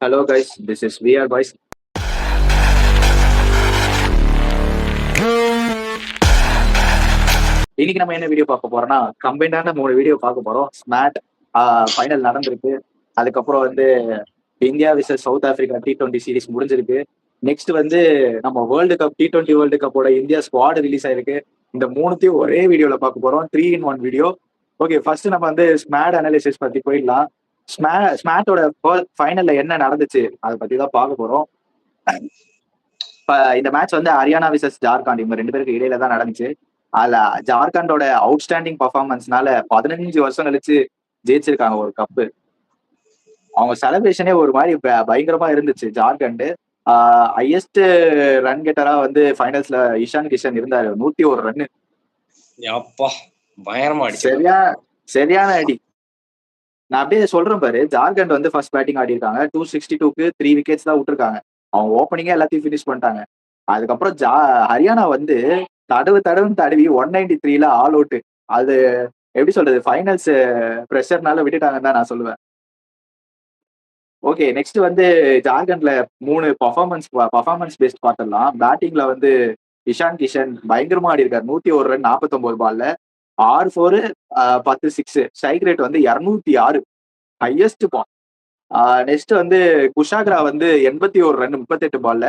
Hello guys, this is VR Boys. இன்னைக்கு நம்ம என்ன வீடியோ பார்க்க போறோம்னா கம்பைண்டான 3 வீடியோ பார்க்க போறோம். ஸ்மாட் ஃபைனல் நடந்திருக்கு. அதுக்கப்புறம் வந்து India versus South Africa T20 series முடிஞ்சிருக்கு. நெக்ஸ்ட் வந்து நம்ம வேர்ல்டு கப் T20 வேர்ல்டு கப்போட இந்தியா ஸ்குவாட் ரிலீஸ் ஆயிருக்கு. இந்த மூணுத்தையும் ஒரே வீடியோல பார்க்க போறோம். 3 in 1 வீடியோ. ஓகே, ஃபர்ஸ்ட் நம்ம வந்து ஸ்மாட் அனாலிசிஸ் பத்தி போயிடலாம். ஸ்மாட்டோட ஃபைனல்ல என்ன நடந்துச்சு அதை பத்தி தான் பார்க்க போறோம். இந்த மேட்ச் வந்து ஹரியானா விசஸ் ஜார்க்கண்ட் இவங்க 2 பேருக்கு இடையில தான் நடந்துச்சு. அதுல ஜார்க்கண்டோட அவுட்ஸ்டாண்டிங் பர்ஃபார்மன்ஸ்னால 15 வருஷம் கழிச்சு ஜெயிச்சிருக்காங்க ஒரு கப்பு. அவங்க செலிப்ரேஷனே ஒரு மாதிரி பயங்கரமா இருந்துச்சு. ஜார்க்கண்ட் ஹையஸ்ட் ரன் கெட்டரா வந்து ஃபைனல்ஸ்ல இஷான் கிஷன் இருந்தாரு. 101 ரன். அப்பா பயங்கரமா அடிச்சு. சரியான அடி. நான் அப்படியே சொல்றேன் பாரு, ஜார்க்கண்ட் வந்து ஃபர்ஸ்ட் பேட்டிங் ஆடி இருக்காங்க. 262க்கு 3 விக்கெட்ஸ் தான் விட்டுருக்காங்க. அவங்க ஓப்பனிங்கே எல்லாத்தையும் ஃபினிஷ் பண்ணிட்டாங்க. அதுக்கப்புறம் ஹரியானா வந்து தடவுன்னு தடவி 193ல ஆல் அவுட். அது எப்படி சொல்றது, ஃபைனல்ஸ் ப்ரெஷர்னால விட்டுட்டாங்கன்னு தான் நான் சொல்லுவேன். ஓகே, நெக்ஸ்ட் வந்து ஜார்க்கண்ட்ல 3 பர்ஃபார்மன்ஸ் பேஸ்ட் பார்த்துடலாம். பேட்டிங்ல வந்து இஷான் கிஷன் பயங்கரமா ஆடி இருக்காரு. 101 ரன் 49 பால்ல 6 4 10 6. ஸ்ட்ரைக் ரேட் வந்து 206, ஹையஸ்ட் பால். நெக்ஸ்ட் வந்து குஷாக்ரா வந்து 81 ரன் 38 பால்ல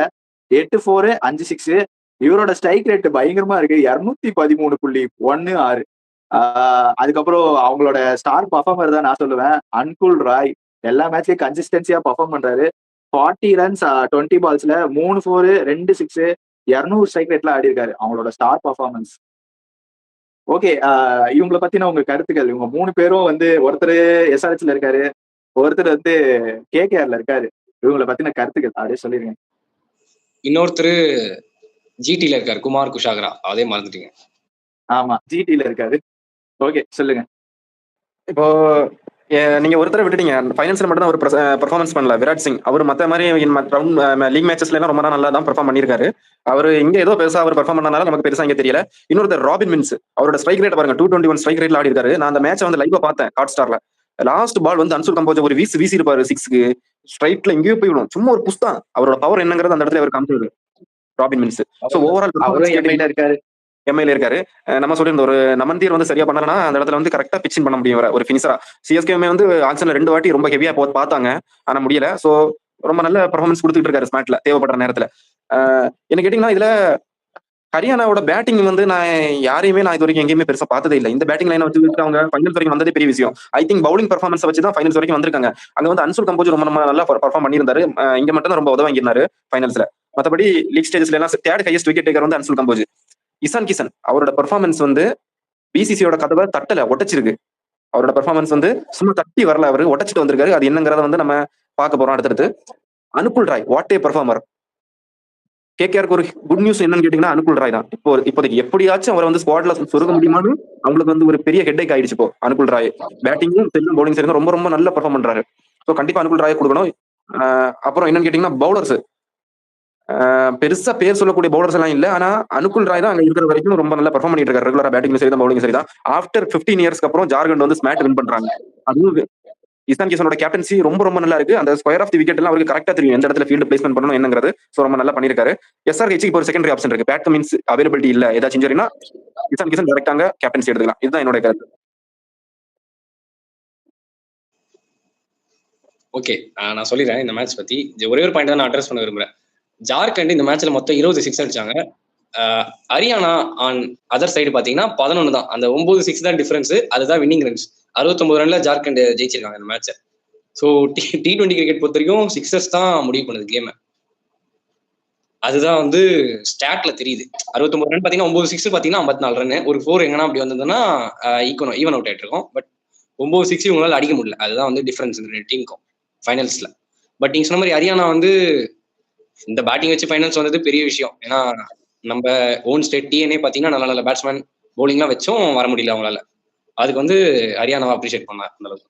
8 4 5 6. இவரோட ஸ்ட்ரைக் ரேட் பயங்கரமா இருக்கு, 213.16. அதுக்கப்புறம் அவங்களோட ஸ்டார் பர்ஃபார்மர் தான் நான் சொல்லுவேன், அன்குல் ராய். எல்லா மேட்ச்லயும் கன்சிஸ்டன்சியா பர்ஃபார்ம் பண்றாரு. 40 ரன்ஸ் 20 பால்ஸ்ல 3 4 2 6 200 ஸ்ட்ரைக் ரேட்ல ஆடி இருக்காரு. அவங்களோட ஸ்டார் பர்ஃபார்மன்ஸ். ஓகே, இவங்களை பத்தின உங்க கருத்துக்கள். இவங்க 3 பேரும் வந்து ஒருத்தர் எஸ்ஆர்ஹெச்ல இருக்காரு, ஒருத்தர் வந்து கேகேஆர்ல இருக்காரு. இவங்களை பத்தின கருத்துக்கள் அப்படியே சொல்லிருங்க. இன்னொருத்தர் ஜிடில இருக்காரு, குமார் குஷாகரா. அதே மறந்துட்டீங்க. ஆமா, ஜிடில இருக்காரு. ஓகே, சொல்லுங்க. இப்போ நீங்க ஒருத்தரை விட்டுட்டீங்க. ஃபைனல்ஸ்ல மட்டும் தான் அவர் பெர்ஃபார்மன்ஸ் பண்ணல. விராட் சிங் அவர் மத்த மாதிரி லீக் மேட்சஸ்ல எல்லாம் ரொம்ப நல்லா தான் பெர்ஃபார்ம் பண்ணியிருக்காரு. அவர் இங்க ஏதோ பெருசா அவர் பெர்ஃபார்ம் பண்ணனால நமக்கு பெருசா இங்க தெரியல. இன்னொருத்தர் ராபின் மின்ஸ், அவரோட ஸ்ட்ரைக் ரேட் பாருங்க, 221 ஸ்ட்ரைக் ரேட்ல ஆடி இருக்காரு. நான் அந்த மேட்சை வந்து லைவா பார்த்தேன் ஹாட் ஸ்டார்ல. லாஸ்ட் பால் வந்து அன்சுல் கம்போஜ் ஒரு வீசி இருப்பாரு 6க்கு. ஸ்ட்ரைட்ல எங்கேயோ போய் விடும், சும்மா ஒரு புஷ் தான். அவரோட பவர் என்னங்கிறது அந்த இடத்துல அவர் காமிச்சிருக்காரு ராபின் மின்ஸ். ஸோ ஓவரால் இருக்காரு, எம்ஐல இருக்காரு. நம்ம சொல்லியிருந்த ஒரு நமந்தீர் வந்து சரியா பண்ணலன்னா அந்த இடத்துல வந்து கரெக்டா பிச்சிங் பண்ண முடியும் ஒரு ஃபினிஷரா. சிஎஸ்கேமே வந்து ஆக்ஷன்ல 2 வாட்டி ரொம்ப ஹெவியா பார்த்தாங்க, ஆனா முடியல. சோ ரொம்ப நல்ல பெர்ஃபார்மன்ஸ் கொடுத்துட்டு இருக்காரு ஸ்மாட்ல தேவைப்படுற நேரத்துல. என்ன கேட்டீங்கன்னா, இதுல ஹரியானாவோட பேட்டிங் வந்து நான் யாரையுமே இது வரைக்கும் எங்கேயுமே பெருசா பார்த்ததே இல்லை. இந்த பேட்டிங் லைனை வச்சு அவங்க ஃபைனல்ஸ் வரைக்கும் வந்ததே பெரிய விஷயம். ஐ திங்க் பவுலிங் பெர்ஃபார்மன்ஸ் வச்சு தான் ஃபைனல்ஸ் வரைக்கும் வந்திருக்காங்க. அங்க வந்து அன்சுல் கம்போஜ் ரொம்ப நல்லா பெர்ஃபார்ம் பண்ணியிருந்தாரு. இங்க மட்டும் தான் ரொம்ப உதவாங்கிருந்தாரு ஃபைனல்ஸ்ல. மற்றபடி லீக் ஸ்டேஜஸ்ல எல்லாம் தேர்ட் ஹையஸ்ட் விக்கெட் டேக்கர் வந்து அன்சுல் கம்போஜ். இஷான் கிஷன் அவரோட பெர்ஃபார்மன்ஸ் வந்து பிசிசியோட கதவை தட்டல, ஒட்டச்சிருக்கு. அவரோட பெர்ஃபார்மன்ஸ் வந்து சும்மா தட்டி வரல, அவரு ஒட்டச்சிட்டு வந்திருக்காரு. அது என்னங்கிறத வந்து நம்ம பார்க்க போறோம் அடுத்தடுத்து. Anukul Roy what a performer. கேகேஆருக்கு ஒரு குட் நியூஸ் என்னன்னு கேட்டீங்கன்னா, அனுகுல் ராய் தான். இப்போதைக்கு எப்படியாச்சும் அவரை வந்து ஸ்குவாட்ல சொருக முடியுமான்னு அவங்களுக்கு வந்து ஒரு பெரிய ஹெட்டேக் ஆயிடுச்சு. இப்போ அனுகுல் ராய் பேட்டிங்கும் சரி பவுலிங் சரி ரொம்ப ரொம்ப நல்ல பெர்ஃபார்ம் பண்றாரு. ஸோ கண்டிப்பா அனுகுல் ராய் கொடுக்கணும். அப்புறம் என்னன்னு கேட்டீங்கன்னா, பவுலர்ஸ் பெருசா பேர் சொல்லக்கூடிய பவுலர்ஸ் எல்லாம் இல்ல. ஆனா அனுகுல் ராய் தான் அங்க இருக்கிற வரைக்கும் ரொம்ப நல்லா பெர்ஃபார்ம் பண்ணிட்டு இருக்காரு. ரெகுலரா பேட்டிங் சரி தான் பவுலிங் சரி தான். ஆஃப்டர் 15 இயர்ஸ்க்கு அப்புறம் ஜார்க்கண்ட் வந்து ஸ்மாட் வின் பண்றாங்க. அதுவும் இஷான் கிஷனோட கேப்டன்சி ரொம்ப ரொம்ப நல்லா இருக்கு. அந்த ஸ்கொயர் ஆஃப் தி விக்கெட் எல்லாம் அவருக்கு கரெக்டா தெரியும், எந்த இடத்துல ஃபீல்டு பிளேஸ்மெண்ட் பண்ணணும் என்னங்கிறது. சோ ரொம்ப நல்லா பண்ணிருக்காரு. எஸ்ஆர்ஹெச்க்கு இப்போ ஒரு செகண்டரி ஆப்ஷன் இருக்கு. பேட் கமின்ஸ் அவைலபிலிட்டி இல்ல, ஏதாச்சும் இன்ஜுரினா இஷான் கிஷன் டைரக்டாங்க கேப்டன்சி எடுத்துக்கலாம். இதுதான் என்னோட கருத்து. ஓகே, நான் சொல்லிடுறேன் இந்த மேட்ச் பத்தி. ஒரே ஒரு பாயிண்ட் தான் நான் அட்ரஸ் பண்ண விரும்புறேன். ஜார்க்கண்ட் இந்த மேட்ச்ல மொத்தம் 20 சிக்ஸ் அடிச்சாங்க. ஹரியானா ஆன் அதர் சைடு பாத்தீங்கன்னா 11 தான். அந்த 9 6 தான் டிஃபரன்ஸ். அதுதான் வின்னிங் ரன்ஸ். 69 ரன்ல ஜார்க்கண்ட் ஜெயிச்சிருக்காங்க இந்த மேட்சை. ஸோ T20 கிரிக்கெட் பொறுத்த வரைக்கும் சிக்ஸஸ் தான் முடிவு பண்ணுது கேம். அதுதான் வந்து ஸ்டாட்ல தெரியுது. 69 ரன் பாத்தீங்கன்னா 9 6 பாத்தீங்கன்னா 54 ரன். ஒரு 4 எங்கன்னா அப்படி வந்ததுன்னா ஈவன் அவுட் ஆயிட்டு இருக்கும். பட் 9 6 இவங்களால அடிக்க முடியல. அதுதான் வந்து டிஃபரன்ஸ் இந்த டீமுக்கும் ஃபைனல்ஸ்ல. பட் நீங்க சொன்ன மாதிரி ஹரியானா வந்து இந்த பேட்டிங் வச்சு ஃபைனல்ஸ் வந்தது பெரிய விஷயம். ஏன்னா நம்ம ஓன் ஸ்டேட் டிஎன்ஏ பாத்தீங்கன்னா நல்ல நல்ல பேட்ஸ்மேன் பவுலிங்லாம் வச்சும் வர முடியல அவங்களால. அதுக்கு வந்து ஹரியானாவை அப்ரிஷியேட் பண்ணார் அந்த அளவுக்கு.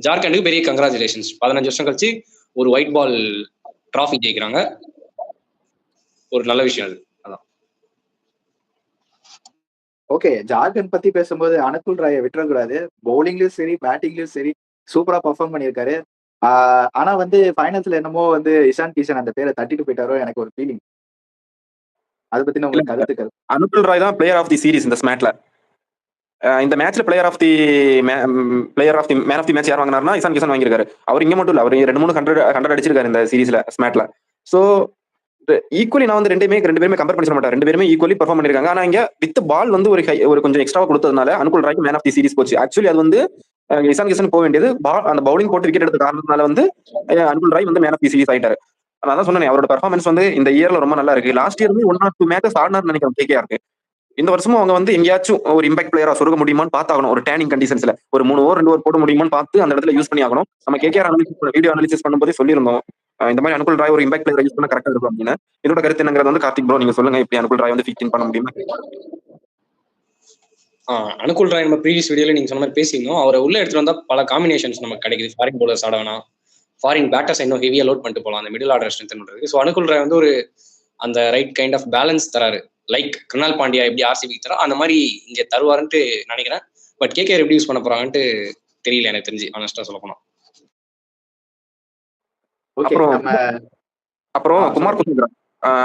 ஜார்க்கண்டுக்கு பெரிய கங்க்ராச்சுலேஷன்ஸ். 15 வருஷம் கழிச்சு ஒரு ஒயிட் பால் டிராஃபி ஜெயிக்கிறாங்க. ஒரு நல்ல விஷயம் அது. அதான். ஓகே, ஜார்க்கண்ட் பத்தி பேசும்போது அனுகுல் ராயை விட்டுறக்கூடாது. பவுலிங்லயும் சரி பேட்டிங்லயும் சரி சூப்பரா பர்ஃபார்ம் பண்ணியிருக்காரு. ஆனா வந்து ஃபைனல்ஸ்ல என்னமோ வந்து இஷான் கிஷன் அந்த பேரை தட்டிட்டு போயிட்டாரோ எனக்கு ஒரு ஃபீலிங். அதை பத்தின உங்களுக்கு கருத்துக்கள்? அனுகுல் ராய் தான் பிளேயர் ஆஃப் தி சீரிஸ் இந்த ஸ்மேட்ல. இந்த மேட்ச்ல player of the man of the match யார் வாங்கினார்னா இஷான் கிஷன் வாங்கியிருக்காரு. அவர் இங்க மட்டும் இல்ல, அவர் 2-3 100 அடிச்சிருக்காரு இந்த சீரிஸ்ல ஸ்மேட்ல. சோ ஈக்குவலி நான் வந்து ரெண்டு பேருமே கம்பேர் பண்ணி சொல்ல மாட்டேன். ரெண்டு பேருமே ஈக்குவலி பெர்ஃபார்ம் பண்ணிருக்காங்க. ஆனா இங்க வித் பால் வந்து ஒரு கொஞ்சம் எக்ஸ்ட்ரா கொடுத்ததுனால அனுகுல் ராய்க்கு மேன் ஆஃப் தி சீரிஸ் போச்சு. ஆக்சுவலி அது வந்து இஷான் கிஷன் போக வேண்டியது. அந்த பவுலிங் போட்டு விக்கெட் எடுத்த காரணத்தினால வந்து அனுகுல் ராய் வந்து மேன் ஆஃப் தி சீரிஸ் ஆயிட்டாரு. நான் தான் சொன்னேன், அவரோட பெர்ஃபார்மன்ஸ் வந்து இந்த இயர்ல ரொம்ப நல்லா இருக்கு. லாஸ்ட் இயர் வந்து 1 or 2 மேட்சஸ் ஆடினார்னு நினைக்கிறேன் கேகேஆருக்கு. இந்த வருஷமும் அவங்க வந்து எங்கேயாச்சும் ஒரு இம்பாக்ட் பிளேயரா சொருக முடியுமான்னு பார்த்தாகணும். ஒரு டேனிங் கண்டிஷன்ஸ்ல ஒரு 3 ஓவர் 2 ஓவர் போட முடியுமான்னு பார்த்து அந்த இடத்துல யூஸ் பண்ணி ஆகணும். நம்ம கேகேஆர் வீடியோ அனாலிசிஸ் பண்ணும்போதே சொல்லியிருந்தோம், இந்த மாதிரி அனுகுல் ராய் ஒரு இம்பாக்ட் பிளேயர் யூஸ் பண்ண கரெக்டா இருக்கும் அப்படின்னு. இதோட கருத்து என்னங்கிறது வந்து கார்த்திக் ப்ரோ நீங்க சொல்லுங்க, இப்படி அனுகுல் ராய் வந்து ஃபிட் இன் பண்ண முடியுமா? அனுகுல் ராய் நம்ம ப்ரீவியஸ் வீடியோல நீங்க சொன்ன மாதிரி பேசியிருந்தோம். அவரை உள்ள எடுத்துட்டு வந்தா பல காம்பினேஷன்ஸ் நமக்கு கிடைக்குது. ஃபாரின் பவுலர்ஸ் ஆட வேணாம், ஃபாரின் பேட்டர்ஸ் இன்னும் ஹெவியா லோட் பண்ணிட்டு போகலாம் அந்த மிடில் ஆர்டர் ஸ்ட்ரென்த் பண்றதுக்கு. ஸோ அனுகுல் ராய் வந்து ஒரு அந்த ரைட் கைண்ட் ஆஃப் பேலன்ஸ் தராரு. லைக் கிருணால் பாண்டியா எப்படி ஆர்சிபி தரா அந்த மாதிரி இங்க தருவாருன்ட்டு நினைக்கிறேன். பட் கேகேஆர் எப்படி யூஸ் பண்ண போறாங்கன்ட்டு தெரியல எனக்கு தெரிஞ்சு, ஆனஸ்டா சொல்ல போனோம். அப்புறம் குமார் குசேகரா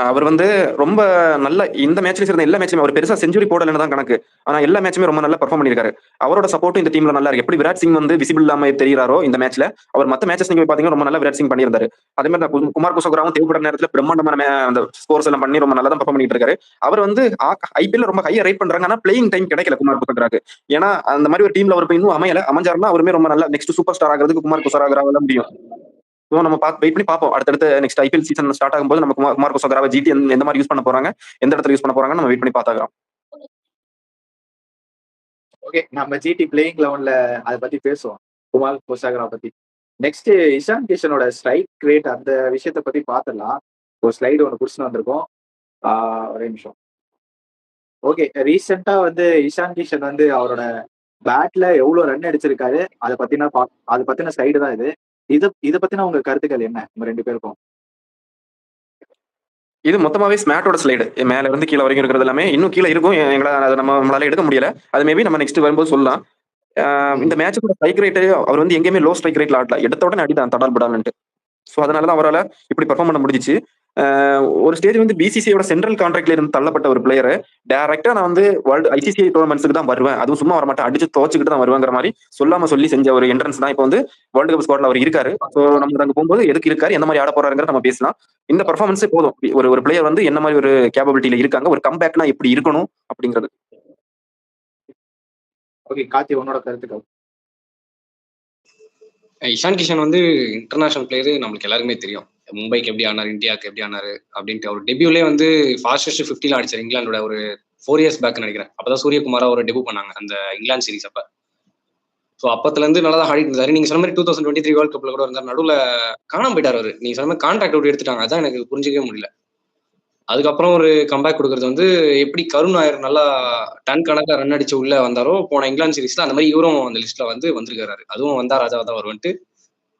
அவர் வந்து ரொம்ப நல்ல இந்த மேட்ச்ல சேர்ந்த எல்லா மேட்சுமே அவர் பெருசா செஞ்சுரி போடலன்னு தான் கணக்கு. ஆனா எல்லா மேட்சுமே ரொம்ப நல்லா பெர்ஃபார்ம் பண்ணிருக்காரு. அவரோட சப்போர்ட்டும் இந்த டீம்ல நல்லா இருக்கு. எப்படி விராட் சிங் வந்து விசிபிள் இல்லாம தெரியாரோ இந்த மேட்ச்ல, அவர் மத்த மேட்சஸ் நீங்க பாத்தீங்கன்னா ரொம்ப நல்லா விராட் சிங் பண்ணியிருந்தாரு. அதே மாதிரி குமார் குசேகராவும் தேவைப்பட்ட நேரத்துல பிரம்மாண்டமான அந்த ஸ்கோர்ஸ் எல்லாம் பண்ணி ரொம்ப நல்லா தான் பெர்ஃபார்ம் பண்ணிட்டு இருக்காரு. அவர் வந்து ஐபிஎல் ரொம்ப ஹையா ரேட் பண்றாங்க. ஆனா பிளேயிங் டைம் கிடைக்கல குமார் குசேகராக்கு. ஏன்னா அந்த மாதிரி ஒரு டீம்ல அவர் இன்னும் அமைஞ்சாருன்னா அவருமே ரொம்ப நல்லா நெக்ஸ்ட் சூப்பர் ஸ்டார் ஆகிறதுக்கு குமார் குசேகராவால முடியும். நம்ம வெயிட் பண்ணி பார்ப்போம். அடுத்தடுத்து நெக்ஸ்ட் ஐபிஎல் சீசன் ஸ்டார்ட் ஆகும்போது நம்ம குமார் குசேகராவை ஜிடி எந்த மாதிரி யூஸ் பண்ண போறாங்க, எந்த இடத்துல யூஸ் பண்ண போறாங்க நம்ம வெயிட் பண்ணி பார்த்தாகிறோம். ஓகே, நம்ம ஜிடி பிளேயிங் 11ல அதை பத்தி பேசுவோம், குமார் குசேகரா பத்தி. நெக்ஸ்ட் இஷான் கிஷனோட ஸ்ட்ரைக் ரேட் அந்த விஷயத்த பத்தி பார்த்துடலாம். ஒரு ஸ்லைடு ஒன்று புடிச்சுன்னு வந்திருக்கோம். ஒரே நிமிஷம். ஓகே, ரீசெண்டா வந்து இஷான் கிஷன் வந்து அவரோட பேட்ல எவ்வளவு ரன் அடிச்சிருக்காரு அதை பத்தின ஸ்லைடு தான் இது. இதை பத்தின உங்க கருத்துக்கள் என்ன உங்க 2 பேருக்கும்? இது மொத்தமாவே ஸ்மேட்டோட ஸ்லைடு, மேல இருந்து கீழே வரைக்கும் இருக்கிறது எல்லாமே இன்னும் கீழே இருக்கும். எங்களால் நம்மளால எடுக்க முடியல. அது மேபி நம்ம நெக்ஸ்ட் வரும்போது சொல்லலாம். இந்த மேட்சோட ஸ்ட்ரைக் ரேட் அவர் வந்து எங்கேயுமே லோ ஸ்ட்ரைக் ரேட்ல ஆடல, எடுத்த உடனே அடிதான் தடால் படால்ன்ட்டு. ஸோ அதனாலதான் அவரால் இப்படி பெர்ஃபார்ம் பண்ண முடிஞ்சிச்சு. ஒரு ஸ்டேஜ் வந்து பிசிசியோட சென்ட்ரல் கான்ட்ராக்ட்ல இருந்து தள்ளப்பட்ட ஒரு பிளேயர் டைரக்டா நான் வந்து வேர்ல்டு ஐசிசி டோர்னமெண்ட்ஸ்க்கு தான் வருவேன், அதுவும் சும்மா வரமாட்டேன், அடிச்சு துவச்சுக்கிட்டு தான் வருவேங்கிற மாதிரி சொல்லாம சொல்லி செஞ்ச ஒரு என்ட்ரன்ஸ் தான் இப்போ வந்து வேர்ல்டு கப் ஸ்குவாட்ல அவர் இருக்காரு. ஸோ நம்ம அங்க போகும்போது எதுக்கு இருக்காரு, எந்த மாதிரி ஆட போறாருங்கிறத நம்ம பேசலாம். இந்த பெர்ஃபார்மன்ஸே போதும் ஒரு பிளேயர் வந்து என்ன மாதிரி ஒரு கேப்பபிலிட்டியில இருக்காங்க, ஒரு கம்பேக்னா எப்படி இருக்கணும் அப்படிங்கிறது. ஓகே, கார்த்தி உன்னோட கருத்துக்கள்? இஷான் கிஷன் வந்து இன்டர்நேஷனல் பிளேயர் நம்மளுக்கு எல்லாருக்குமே தெரியும். மும்பைக்கு எப்படி ஆனாரு, இந்தியாவுக்கு எப்படி ஆனாரு அப்படின்ட்டு. அவர் டெபியூலே வந்து ஃபாஸ்டஸ்ட் 50ல அடிச்சார் இங்கிலாண்டோட ஒரு 4 years பேக் நினைக்கிறேன். அப்பதான் சூரியகுமாரா ஒரு டெபியூ பண்ணாங்க அந்த இங்கிலாந்து சீரிஸ் அப்ப. ஸோ அப்பத்துல இருந்து நல்லா தான் ஆடிட்டு இருந்தாரு. நீங்க சொன்ன மாதிரி 2023 வேர்ல்ட் கப்ல கூட இருந்தார். நடுவில் காணாம போயிட்டார் அவரு. நீங்க சொன்ன மாதிரி கான்ட்ராக்ட் விட்டு எடுத்துட்டாங்க. அதான் எனக்கு புரிஞ்சிக்கவே முடியல. அதுக்கப்புறம் ஒரு கம்பேக் கொடுக்கறது வந்து எப்படி கருண் நாயர் நல்லா டன் கணக்கா ரன் அடிச்சு உள்ள வந்தாரோ போன இங்கிலாந்து சீரிஸ்ல, அந்த மாதிரி இவரும் அந்த லிஸ்ட்ல வந்து வந்திருக்காரு. அதுவும் வந்தா ராஜாவா தான் வருவன்ட்டு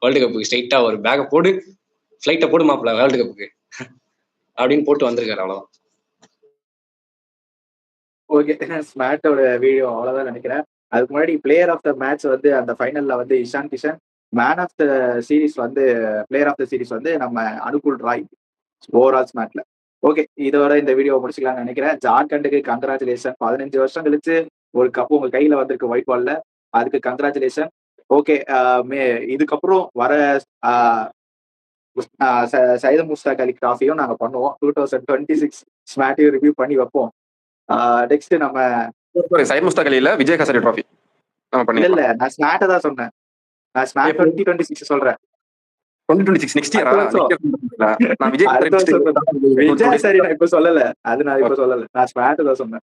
வேர்ல்டு கப்புக்கு ஸ்ட்ரைட்டா ஒரு பேக்கை போடு, ஃபிளைட்டை போடு மாப்பிள்ள வேர்ல்டு கப்புக்கு அப்படின்னு போட்டு வந்திருக்காரு. அவ்வளவுதான். ஓகே, ஸ்மார்ட்டோட வீடியோ அவ்வளவுதான் நினைக்கிறேன். அதுக்கு முன்னாடி பிளேயர் ஆஃப் த மேட்ச் வந்து அந்த ஃபைனல்ல வந்து Ishan Kishan, man of the series வந்து பிளேயர் ஆஃப் த சீரிஸ் வந்து நம்ம அனுகுல் ராய் ஓவரால் ஸ்மார்ட்ல. ஓகே, இதோட இந்த வீடியோ முடிச்சுக்கலாம்னு நினைக்கிறேன். ஜார்க்கண்டுக்கு கங்க்ராச்சுலேஷன். 15 வருஷம் கழிச்சு ஒரு கப் உங்க கையில வந்திருக்கு ஒயிட் பால்ல, அதுக்கு கங்க்ராச்சுலேஷன். ஓகே, இதுக்கப்புறம் வர சையத் முஸ்தாக் அலி டிராஃபியும் நாங்க பண்ணுவோம். 2026 ஸ்மார்ட்டையும் ரிவ்யூ பண்ணி வைப்போம். நெக்ஸ்ட் நம்ம சையத் முஸ்தாக் அலி இல்ல, விஜய் ஹசாரே டிராஃபி. இல்ல, நான் ஸ்மார்ட்டை தான் சொன்னேன். நான் ஸ்மார்ட் 2026 சொல்றேன். 2026 நெக்ஸ்ட் இயரா? நான் விஜய் சரி, நான் இப்ப சொல்லல, அது நான் இப்ப சொல்லல, நான் ஸ்மார்ட் தான் சொன்னேன்.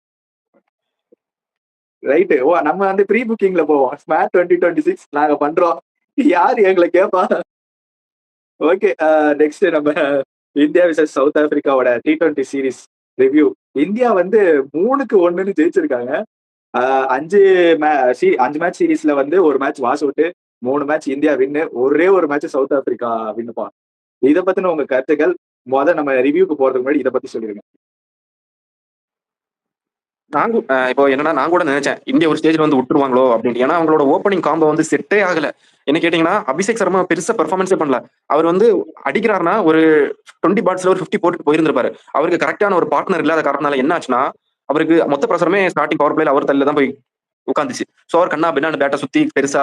ரைட்டு. ஓ, நம்ம வந்து ப்ரீ புக்கிங்ல போவோம். ஸ்மார்ட் 2026 நாங்க பண்றோம், யாரு எங்களை கேப்பா? ஓகே, நெக்ஸ்ட் நம்ம இந்தியா விசஸ் சவுத் ஆப்பிரிக்காவோட T20 சீரிஸ் ரிவ்யூ. இந்தியா வந்து 3-1 ஜெயிச்சிருக்காங்க. 5 மேட்ச் சீரீஸ்ல வந்து ஒரு match wash out, 3 match India win, ஒரே ஒரு மேட்ச் சவுத் ஆப்பிரிக்கா வின்னுப்பா. இதை பத்தின உங்க கருத்துக்கள் நம்ம ரிவ்யூக்கு போறதுக்கு முன்னாடி இதை பத்தி சொல்லிருங்க. இப்போ என்னன்னா நான் கூட நினைச்சேன் இந்தியா ஒரு ஸ்டேஜ்ல வந்து விட்டுருவாங்களோ அப்படின்ட்டு. ஏன்னா அவங்களோட ஓப்பனிங் காம்போ வந்து செட்டே ஆகல. என்ன கேட்டீங்கன்னா அபிஷேக் சர்மா பெருசா பெர்ஃபார்மன்ஸே பண்ணல. அவர் வந்து அடிக்கிறாருன்னா ஒரு 20 பாட்ஸ்ல ஒரு 50 போட்டுட்டு போயிருந்திருப்பாரு. அவருக்கு கரெக்டான ஒரு பார்ட்னர் இல்லாத காரணத்தால என்ன ஆச்சுன்னா அவருக்கு மொத்த பிரஷருமே ஸ்டார்டிங் பவர் பிளேல அவர் தலையில தான் போய் உட்காந்துச்சு. சோ அவர் கண்ணா பின்னா பேட்டை சுத்தி பெருசா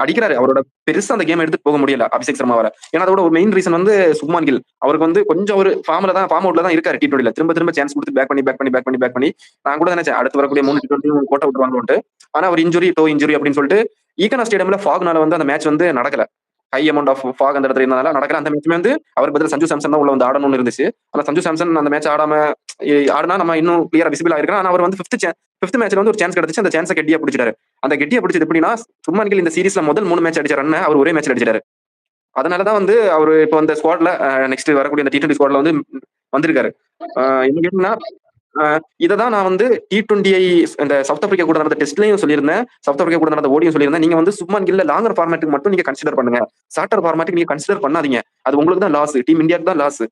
அடிக்கிறாரு. அவரோட பெருசா அந்த கேம் எடுத்து போக முடியல அபிஷேக் சர்மாவால. ஏன்னா அதோட ஒரு மெயின் ரீசன் வந்து சுப்மான் கில். அவருக்கு வந்து கொஞ்சம் ஒரு ஃபார்ம் அவுட்ல தான் இருக்காரு T20ல. திரும்ப சான்ஸ் கொடுத்து பேக் பண்ணி நான் கூட நினைச்சேன் அடுத்து வரக்கூடிய 3 T20 போட்ட விட்டுருவாங்கன்ட்டு. ஆனா ஒரு டோ இன்ஜுரி அப்படின்னு சொல்லிட்டு ஈகனா ஸ்டேடியம்ல ஃபாக்னால வந்து அந்த மேட்ச் வந்து நடக்கல. ஹை அமௌண்ட் ஆஃப் ஃபாக் அந்த இடத்துல இருந்தனால நடக்கல. அந்த மேட்ச்மே வந்து அவருக்கு பதில் சஞ்சு சாம்சன் தான் உள்ள வந்து ஆடணும்னு இருந்துச்சு. ஆனா சஞ்சு சாம்சன் அந்த மேட்ச் ஆடாம ஆடினா நம்ம இன்னும் கிளியரா விசிபிள் ஆயிருக்கலாம். ஆனா அவர் வந்து ஃபிஃப்த் மேட்ச்ல வந்து ஒரு சான்ஸ் கிடைச்சு அந்த சான்ஸை கெட்டியா பிடிச்சிட்டாரு. அந்த கெட்டியா பிடிச்சது எப்படின்னா சுப்மான் கில் இந்த சீரீஸ்ல முதல் 3 மேட்ச் அடிச்ச ரன் அவர் ஒரே மேட்ச்ல அடிச்சிட்டாரு. அதனாலதான் வந்து அவர் இப்போ இந்த ஸ்குவாட்ல நெக்ஸ்ட் வரக்கூடிய இந்த T20 ஸ்குவாட்ல வந்து வந்திருக்காரு. என்ன கேட்டீங்கன்னா இததான் நான் வந்து T20 இந்த சவுத் ஆப்பிரிக்கா கூட நடந்த டெஸ்ட்லயும் சொல்லியிருந்தேன். சவுத் ஆப்பிரிக்கா கூட நடந்த ஓடியும் சொல்லியிருந்தேன். நீங்க வந்து சுப்மான் கில்ல லாங்கர் ஃபார்மேட்டுக்கு மட்டும் நீங்க கன்சிடர் பண்ணுங்க. ஷார்ட்டர் ஃபார்மேட்டுக்கு நீங்க கன்சிடர் பண்ணாதீங்க. அது உங்களுக்கு தான் லாஸ். டீம் இந்தியாவுக்கு தான் லாஸ்.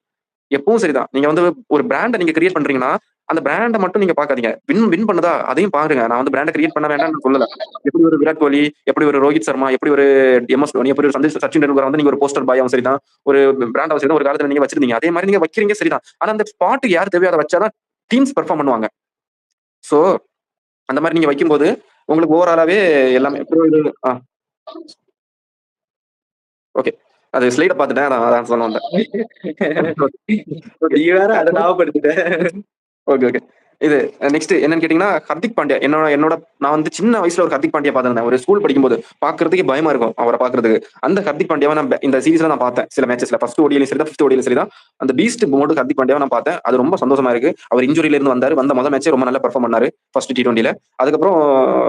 எப்பவும் சரிதான். நீங்க வந்து ஒரு பிராண்டை நீங்க கிரியேட் பண்றீங்கன்னா அந்த பிராண்டை மட்டும் நீங்க பாக்காதீங்க. வின் பண்ணுதா அதையும் பாருங்க. நான் வந்து பிராண்டை கிரியேட் பண்ண வேண்டாம்னு சொல்லல. எப்படி ஒரு விராட் கோலி, எப்படி ஒரு ரோஹித் சர்மா, எப்படி ஒரு MS தோனி, எப்படி ஒரு சச்சின் டெண்டுல்கர் வந்து நீங்க ஒரு போஸ்டர் பாயாவும் சரிதான், ஒரு பிராண்டாவும் சரிதான் ஒரு காலத்துல நீங்க வச்சிருந்தீங்க. அதே மாதிரி நீங்க வைக்கிறீங்க சரிதான். ஆனா அந்த ஸ்பாட்டுக்கு யார் தேவையோ அதை வச்சாதான் டீம்ஸ் பெர்ஃபார்ம் பண்ணுவாங்க. சோ அந்த மாதிரி நீங்க வைக்கும்போது உங்களுக்கு ஓவராலாவே எல்லாமே ஓகே. அது ஸ்லைட பாத்துட்டேன். அதான் சொல்ல வந்தேன். நீ வேற அதை ஞாபகப்படுத்திட்ட. ஓகே. இது நெக்ஸ்ட் என்னன்னு கேட்டீங்கன்னா ஹர்திக் பாண்டியா. என்னோட நான் வந்து சின்ன வயசுல ஒரு ஹர்திக் பாண்டியா பார்த்திருந்தேன். ஒரு ஸ்கூல் படிக்கும்போது பாக்குறதுக்கு பயமா இருக்கும் அவரை பாக்குறதுக்கு. அந்த ஹர்திக் பாண்டியாவை நான் இந்த சீரீஸ்ல நான் பார்த்தேன். சில மேட்சஸ்ல ஃபர்ஸ்ட் ஓடியிலும் சரிதான், 5th ஓடியிலும் சரிதான். அந்த பீஸ்ட் மோடு ஹர்திக் பாண்டியாவை நான் பார்த்தேன். அது ரொம்ப சந்தோஷமா இருக்கு. அவர் இன்ஜுரியில இருந்து வந்த முதல் மேட்சே ரொம்ப நல்லா பெர்ஃபார்ம் பண்ணாரு ஃபர்ஸ்ட் T20ல. அதுக்கப்புறம்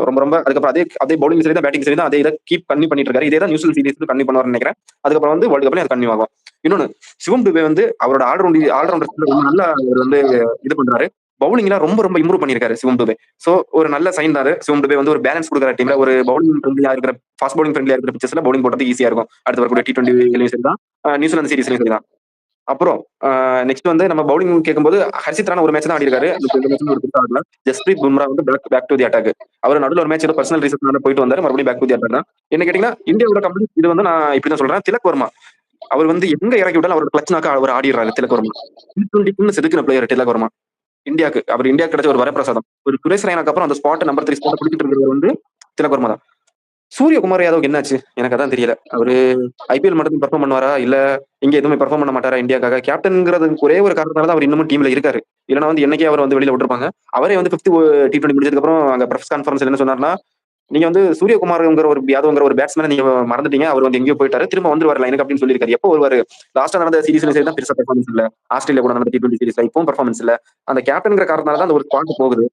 ரொம்ப அதுக்கப்புறம் அதே பவுலிங் சரிதான், பேட்டிங் சரிதான், அதே இதை கீப் கன்னியூ பண்ணிட்டு இருக்காரு. இதே தான் நியூசிலாந்து சீரீஸ் கன்னியூ பண்ணுவார்னு நினைக்கிறேன். அதுக்கப்புறம் வந்து வேர்ல்டு கப்ல அது கன்னியூ ஆகும். இன்னொன்னு சிவம் டுபே வந்து அவரோட ஆல்ரவுண்டர் ரொம்ப நல்லா அவர் வந்து இது பண்றாரு. பவுலிங்ல ரொம்ப இம்ப்ரூவ் பண்ணிருக்காரு சிவம் டுபே. சோ ஒரு நல்ல சைன் தான். சிவம் டுபே வந்து ஒரு பேலன்ஸ் கொடுக்குற டீம்ல ஒரு பவுலிங் ஃப்ரெண்ட்லியா இருக்கிற ஃபாஸ்ட் பவுலிங் ஃப்ரெண்ட்லியா இருக்கிற பிச்சர்ஸ்ல பவுலிங் போடுறது ஈஸியா இருக்கும். அடுத்து வரக்கூடிய T20 சரிதான், நியூசிலாந்து சீரீஸ்லயும் சரிதான். அப்புறம் நெக்ஸ்ட் வந்து நம்ம பவுலிங் கேட்கும்போது ஹர்ஷித் ராணா ஒரு மேட்ச் தான் ஆடி இருக்காரு. ஜஸ்பிரீத் பும்ரா வந்து பேக் டு தி அட்டாக். அவர் நடுவில் ஒரு மேட்ச் ஏதோ பர்சனல் ரீசன் போயிட்டு வந்தாரு. மறுபடியும் பேக் டு தி அட்டாக் தான். என்ன கேட்டீங்கன்னா இந்தியாவோட கம்ப்ளீட் இது வந்து நான் இப்படிதான் சொல்றேன். திலக் வர்மா அவர் வந்து எங்க இறக்கி விட்டாலும் அவரோட கிளச்னாக்கா அவர் ஆடிடுறாரு. திலக் வர்மா T20 செதுக்கின பிளேயர் திலக் வர்மா. இந்தியாவுக்கு கிடைச்ச ஒரு வரப்பிரசாதம். ஒரு சுரேஷ் ரெய்னாக்கு அப்புறம் அந்த ஸ்பாட் நம்பர் 3 ஸ்பாட் பிடிச்சிட்டு இருக்கிறது வந்து திலக் வர்மா தான். சூரியகுமார் யாதவ் என்னாச்சு எனக்கு அதான் தெரியல. அவரு IPL மட்டும் பெர்ஃபார்ம் பண்ணுவாரா இல்ல இங்க எதுவுமே பெர்ஃபார்ம் பண்ண மாட்டாரா இந்தியாக்காக? கேப்டன்ங்கிறது ஒரே ஒரு காரணத்தால தான் அவர் இன்னமும் டீம்ல இருக்காரு. இல்லைன்னா வந்து என்னைக்கே அவர் வந்து வெளியில விட்டுருப்பாங்க. அவரே வந்து 5th T20 முடிஞ்சதுக்கு அப்புறம் அங்க பிரஸ் கான்ஃபரன்ஸ் என்ன சொன்னார்னா நீங்க வந்து சூரியகுமார்ங்கிற ஒரு யாதவ்ங்கிற ஒரு பேட்ஸ்மேனை நீங்க மறந்துட்டீங்க. அவர் வந்து எங்கேயோ போயிட்டாரு, திரும்ப வந்து வரல எனக்கு அப்படின்னு சொல்லியிருக்காரு. எப்போ வருவாரு? லாஸ்டா நடந்த சீரீஸ்ல சரி தான் பெருசா பெர்ஃபார்மன்ஸ் இல்ல. ஆஸ்திரேலியா கூட நடந்த T20 சீரீஸ்ல இப்பவும் பெர்ஃபார்மன்ஸ் இல்ல. அந்த கேப்டன்ங்கிற காரணத்தால தான் அந்த ஒரு ஸ்பாட் போகுது.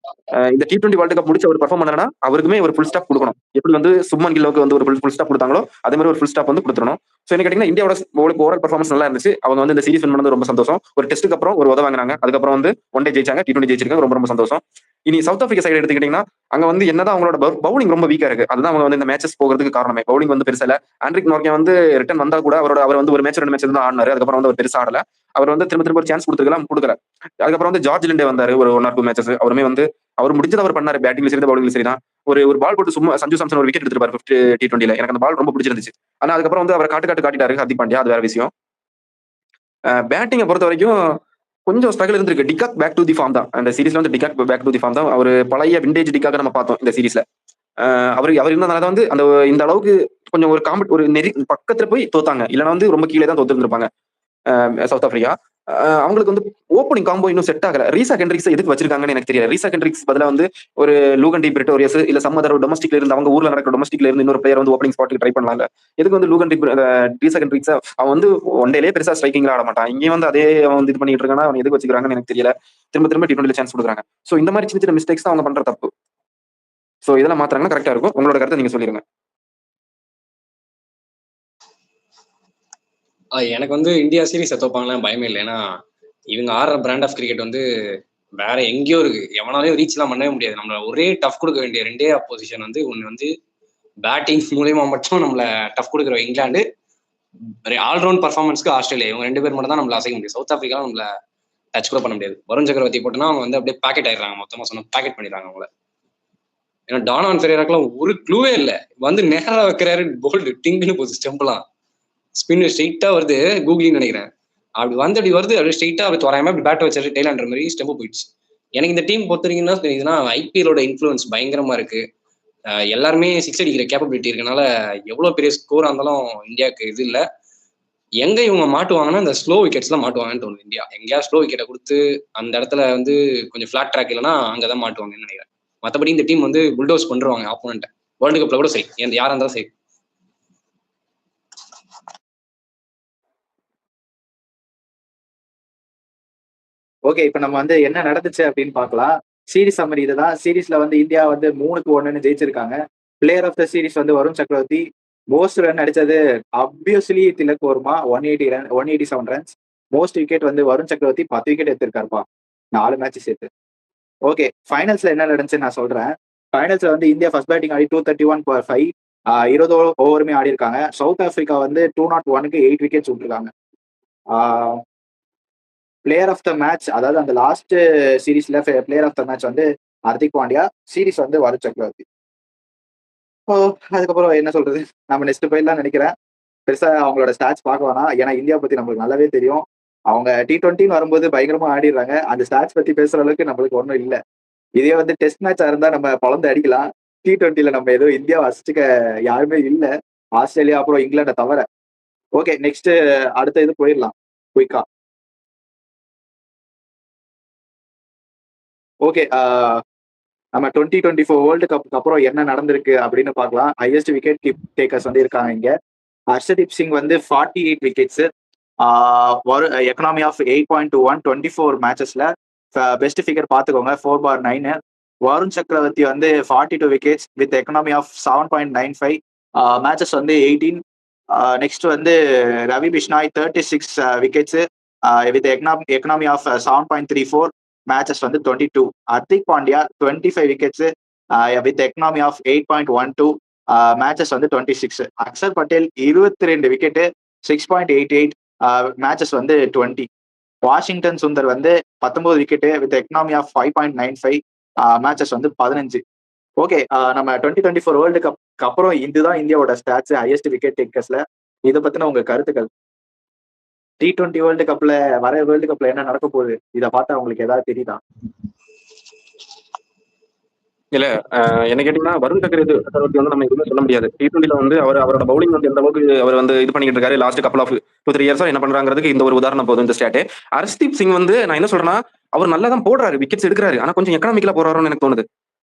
இந்த T20 வேர்ல்டு கப் முடிச்சு அவர் பெர்ஃபார்ம் பண்ணனா அவருக்குமே ஒரு ஃபுல் ஸ்டாப் கொடுக்கணும். எப்படி வந்து சுப்மன் கில்லுக்கு வந்து ஒரு ஃபுல் ஸ்டாப் கொடுத்தாங்களோ அதே மாதிரி ஒரு ஃபுல் ஸ்டாப் வந்து கொடுத்துடணும். சோ என்ன கேட்டீங்கன்னா இந்தியாவோட ஓவரால் பெர்ஃபார்மன்ஸ் நல்லா இருந்துச்சு. அவங்க வந்து இந்த சீரீஸ் வின் பண்ணது ரொம்ப சந்தோஷம். ஒரு டெஸ்ட்டுக்கு அப்புறம் ஒரு வாங்கினாங்க. அதுக்கப்புறம் வந்து ஒன் டே ஜெயிச்சாங்க, T20 ஜெயிச்சிருக்காங்க. ரொம்ப சந்தோஷம். இனி சவுத் ஆப்பிரிக்கா சைடு எடுத்துக்கிட்டீங்கன்னா அங்க வந்து என்னதான் அவங்களோட பவுலிங் ரொம்ப வீக்கா இருக்கு. அதுதான் அவங்க வந்து இந்த மேட்சஸ் போகிறதுக்கு காரணமே. பவுலிங் வந்து பெருசா இல்ல. ஆண்ட்ரிக் நோர்கே வந்து ரிட்டர்ன் வந்தா கூட அவர் வந்து ஒரு மேட்ச் 2 மேட்ச் தான் ஆடினாரு. அதுக்கப்புறம் வந்து அவர் பெருசா ஆடல. அவர் வந்து திரும்ப ஒரு சான்ஸ் கொடுக்கல. அதுக்கப்புறம் வந்து ஜார்ஜ் லிண்டே வந்தாரு ஒரு 1 or 2 மேட்சஸ். அவருமே வந்து அவர் முடிஞ்சது அவர் பண்ணாரு. பேட்டிங்ல சரி பவுலிங்ல சரிதான். ஒரு பால் போட்டு சும்மா சஞ்சு சாம்சன் ஒரு விக்கெட் எடுத்துருப்பாரு 5th T20ல. எனக்கு அந்த பால் ரொம்ப பிடிச்சிருந்துச்சு. ஆனா அதுக்கப்புறம் வந்து அவர் காட்டிட்டாரு ஹர்திக் பாண்டியா. அது வேற விஷயம். பேட்டிங்கை பொறுத்த வரைக்கும் கொஞ்சம் ஸ்ட்ரகிள் இருந்திருக்கு. De Kock back to the form தான். அந்த சீரீஸ்ல வந்து de Kock back to the form தான். அவர் பழைய விண்டேஜ் டிகாக நம்ம பார்த்தோம் இந்த சீரீஸ்ல. அவர் இருந்தனால தான் வந்து அந்த இந்த அளவுக்கு கொஞ்சம் ஒரு நெறி பக்கத்துல போய் தோத்தாங்க. இல்லைன்னா வந்து ரொம்ப கீழே தான் தோத்துருப்பாங்க சவுத் ஆப்பிரிக்கா. அவங்களுக்கு வந்து ஓப்பனிங் காம்போ இன்னும் செட் ஆகல. ரீசா ஹெண்ட்ரிக்ஸ் எதுக்கு வச்சிருக்காங்கன்னு எனக்கு தெரியல. ரீசா ஹெண்ட்ரிக்ஸ் பதிலா வந்து ஒரு லூகன் டி பிரிட்டோரியஸ் இல்ல சம் அதர் டொமஸ்டிக்ல இருந்து அவங்க ஊர்ல நடக்கிற டொமஸ்டிக்ல இருந்து இன்னொரு பிளேயர் வந்து ஓப்பனிங் ஸ்பாட்டுக்கு ட்ரை பண்ணலாம்ல. எதுக்கு வந்து ரீசா ஹெண்ட்ரிக்ஸ் அவன் வந்து ஒன் டேலே பெருசா ஸ்ட்ரைக்கிங்ல ஆட மாட்டான். இங்கே வந்து அதே அவன் வந்து இது பண்ணிட்டு இருக்கானா அவன் எதுக்கு வச்சுக்கிறாங்கன்னு எனக்கு தெரியல. திரும்ப T20 சான்ஸ் கொடுக்குறாங்க. சோ இந்த மாதிரி சின்ன மிஸ்டேக்ஸ் தான் அவங்க பண்ற தப்பு. சோ இதெல்லாம் மாத்துறாங்கன்னா கரெக்டா இருக்கும். உங்களோட கருத்தை நீங்க சொல்லிருங்க. எனக்கு வந்து இந்தியா சீரீஸ் தோப்பாங்கலாம் பயமே இல்லை. ஏன்னா இவங்க ஆடுற பிராண்ட் ஆஃப் கிரிக்கெட் வந்து வேற எங்கேயோ இருக்கு. எவனாலையும் ரீச் எல்லாம் பண்ணவே முடியாது. நம்மள ஒரே டஃப் கொடுக்க வேண்டிய 2 அப்போசிஷன் வந்து ஒண்ணு வந்து பேட்டிங் மூலியமா மட்டும் நம்மள டஃப் கொடுக்குற இங்கிலாந்து, ஆல்ரவுண்ட் பர்ஃபார்மன்ஸ்க்கு ஆஸ்திரேலியா. இவங்க 2 பேர் மட்டும் தான் நம்மள அசைக்க முடியும். சவுத் ஆப்பிரிக்கா நம்மள டச் கூட பண்ண முடியாது. வருண் சக்கரவர்த்தி போட்டோன்னா அவங்க வந்து அப்படியே பேக்கெட் ஆயிடுறாங்க, மொத்தமா சொன்னா பேக்கெட் பண்ணிடுறாங்க அவங்கள. ஏன்னா டானான் ஃபெரேராக்கெல்லாம் ஒரு க்ளூவே இல்லை, வந்து நேரா வைக்கிறாரு, போல்டு டிங்குன்னு போகுது, ஸ்டெம்பெல்லாம் ஸ்பின் ஸ்ட்ரெயிட்டா வருது, கூகுளின்னு நினைக்கிறேன். அப்படி வருது அப்படியே ஸ்ட்ரெயிட்டா அப்படி தோராயமா அப்படி பேட் வச்சாரு, டெய்லான்ற மாதிரி ஸ்டெம்பு போயிடுச்சு. எனக்கு இந்த டீம் பொறுத்த வரைக்கும் தெரியுதுன்னா ஐபிஎலோட இன்ஃப்ளூயன்ஸ் பயங்கரமா இருக்கு. எல்லாருமே சிக்ஸ் அடிக்கிற கேப்பபிலிட்டி இருக்கனால எவ்வளவு பெரிய ஸ்கோரா இருந்தாலும் இந்தியாவுக்கு இது இல்லை. எங்க இவங்க மாட்டுவாங்கன்னா இந்த ஸ்லோ விக்கெட்ஸ்லாம் மாட்டுவாங்கன்னு தோணுது. இந்தியா எங்கேயா ஸ்லோ விக்கெட்டை கொடுத்து அந்த இடத்துல வந்து கொஞ்சம் ஃபிளாட் ட்ராக் இல்லைன்னா அங்கதான் மாட்டுவாங்கன்னு நினைக்கிறேன். மற்றபடி இந்த டீம் வந்து புல்டோஸ் பண்றாங்க ஆப்போனன்ட். வேர்ல்டு கப்ல கூட சரி, யாரா இருந்தாலும் சரி. ஓகே, இப்ப நம்ம வந்து என்ன நடந்துச்சு அப்படின்னு பார்க்கலாம். சீரிஸ் சம்மரி இதுதான். சீரிஸ்ல வந்து இந்தியா வந்து 3-1 ஜெயிச்சிருக்காங்க. பிளேயர் ஆஃப் த சீரிஸ் வந்து வருண் சக்கரவர்த்தி. மோஸ்ட் ரன் அடிச்சது obviously Tilak Varma, 187 runs. Most wicket வந்து வருண் சக்கரவர்த்தி 10 விக்கெட் எடுத்திருக்காருப்பா, 4 மேட்ச் சேர்த்து. ஓகே, ஃபைனல்ஸ்ல என்ன நடந்துச்சு நான் சொல்றேன். ஃபைனல்ஸ்ல வந்து இந்தியா ஃபர்ஸ்ட் பேட்டிங் ஆடி 231/5, 20 ஓவருமே ஆடி இருக்காங்க. சவுத் ஆப்பிரிக்கா வந்து 201க்கு 8 விக்கெட்ஸ் விட்டுருக்காங்க. பிளேயர் ஆஃப் த மேட்ச், அதாவது அந்த லாஸ்ட் சீரீஸ்ல பிளேயர் ஆஃப் த மேட்ச் வந்து ஹர்திக் பாண்டியா, சீரீஸ் வந்து வருண் சக்கரவர்த்தி. அதுக்கப்புறம் என்ன சொல்றது, நம்ம நெக்ஸ்ட் போயிடலாம் நினைக்கிறேன். பெருசா அவங்களோட ஸ்டாட்ச் பார்க்க வேணாம், ஏன்னா இந்தியா பத்தி நம்மளுக்கு நல்லாவே தெரியும். அவங்க T20 வரும்போது பயங்கரமா ஆடிடுறாங்க. அந்த ஸ்டாட்ச் பத்தி பேசுற அளவுக்கு நம்மளுக்கு ஒன்றும் இல்லை. இதே வந்து டெஸ்ட் மேட்சா இருந்தா நம்ம பலந்து அடிக்கலாம். T20ல நம்ம ஏதோ இந்தியாவை அசிச்சுக்க யாருமே இல்லை, ஆஸ்திரேலியா அப்புறம் இங்கிலாண்டை தவிர. ஓகே, நெக்ஸ்ட் அடுத்த இது போயிடலாம் குயிக்கா. ஓகே, நம்ம 2024 வேர்ல்டு கப்புக்கு அப்புறம் என்ன நடந்திருக்கு அப்படின்னு பார்க்கலாம். ஹையஸ்ட் விக்கெட் டேக்கர்ஸ் வந்து இருக்காங்க இங்க. ஹர்ஷதீப் சிங் வந்து 48 விக்கெட்ஸ். எக்கனாமி ஆஃப் 8.21, 24 மேட்சஸ்ல பெஸ்ட் ஃபிகர் பார்த்துக்கோங்க, 4/9. வருண் சக்கரவர்த்தி வந்து 42 wickets with economy of 7.95, matches வந்து 18. நெக்ஸ்ட் வந்து Ravi Bishnoi 36 wickets with economy of 7.34, matches வந்து 22. Hardik Pandya 25 wickets with economy of 8.12, matches வந்து 26. அக்சர் பட்டேல் 22 விக்கெட்டு, 6.88, மேட்சஸ் வந்து 20. வாஷிங்டன் சுந்தர் வந்து 19 wicket with economy of 5.95, matches வந்து 15. ஓகே, நம்ம 2024 வேர்ல்டு கப்க்கு அப்புறம் இதுதான் இந்தியாவோட ஸ்டாட்ஸ் ஹையஸ்ட் விக்கெட் டேக்கர்ஸ்ல. இதை பத்தின உங்க கருத்துக்கள்? T20 வேர்ல்டு கப்ல வர வேர்ல்டு கப்ல என்ன நடக்க போகுது, இதை பார்த்தா உங்களுக்கு ஏதாவது தெரியுதா? இல்ல, என்ன கேட்டீங்கன்னா வருண் சக்கரவர்த்தி வந்து நம்ம எதுவுமே சொல்ல முடியாது. T20ல வந்து அவரோட பவுலிங் வந்து எந்த அளவுக்கு அவர் வந்து இது பண்ணிட்டு இருக்காரு லாஸ்ட் கப்பல் ஆஃப் 2-3 இயர்ஸா என்ன பண்றாங்கிறதுக்கு இந்த ஒரு உதாரணம் போதும் இந்த ஸ்டாட். ஹர்ஷ்தீப் சிங் வந்து நான் என்ன சொல்றேன்னா, அவர் நல்லா தான் போடுறாரு, விக்கெட்ஸ் எடுக்கிறாரு, ஆனா கொஞ்சம் எக்கனாமிக்கலா போறாருன்னு எனக்கு தோணுது.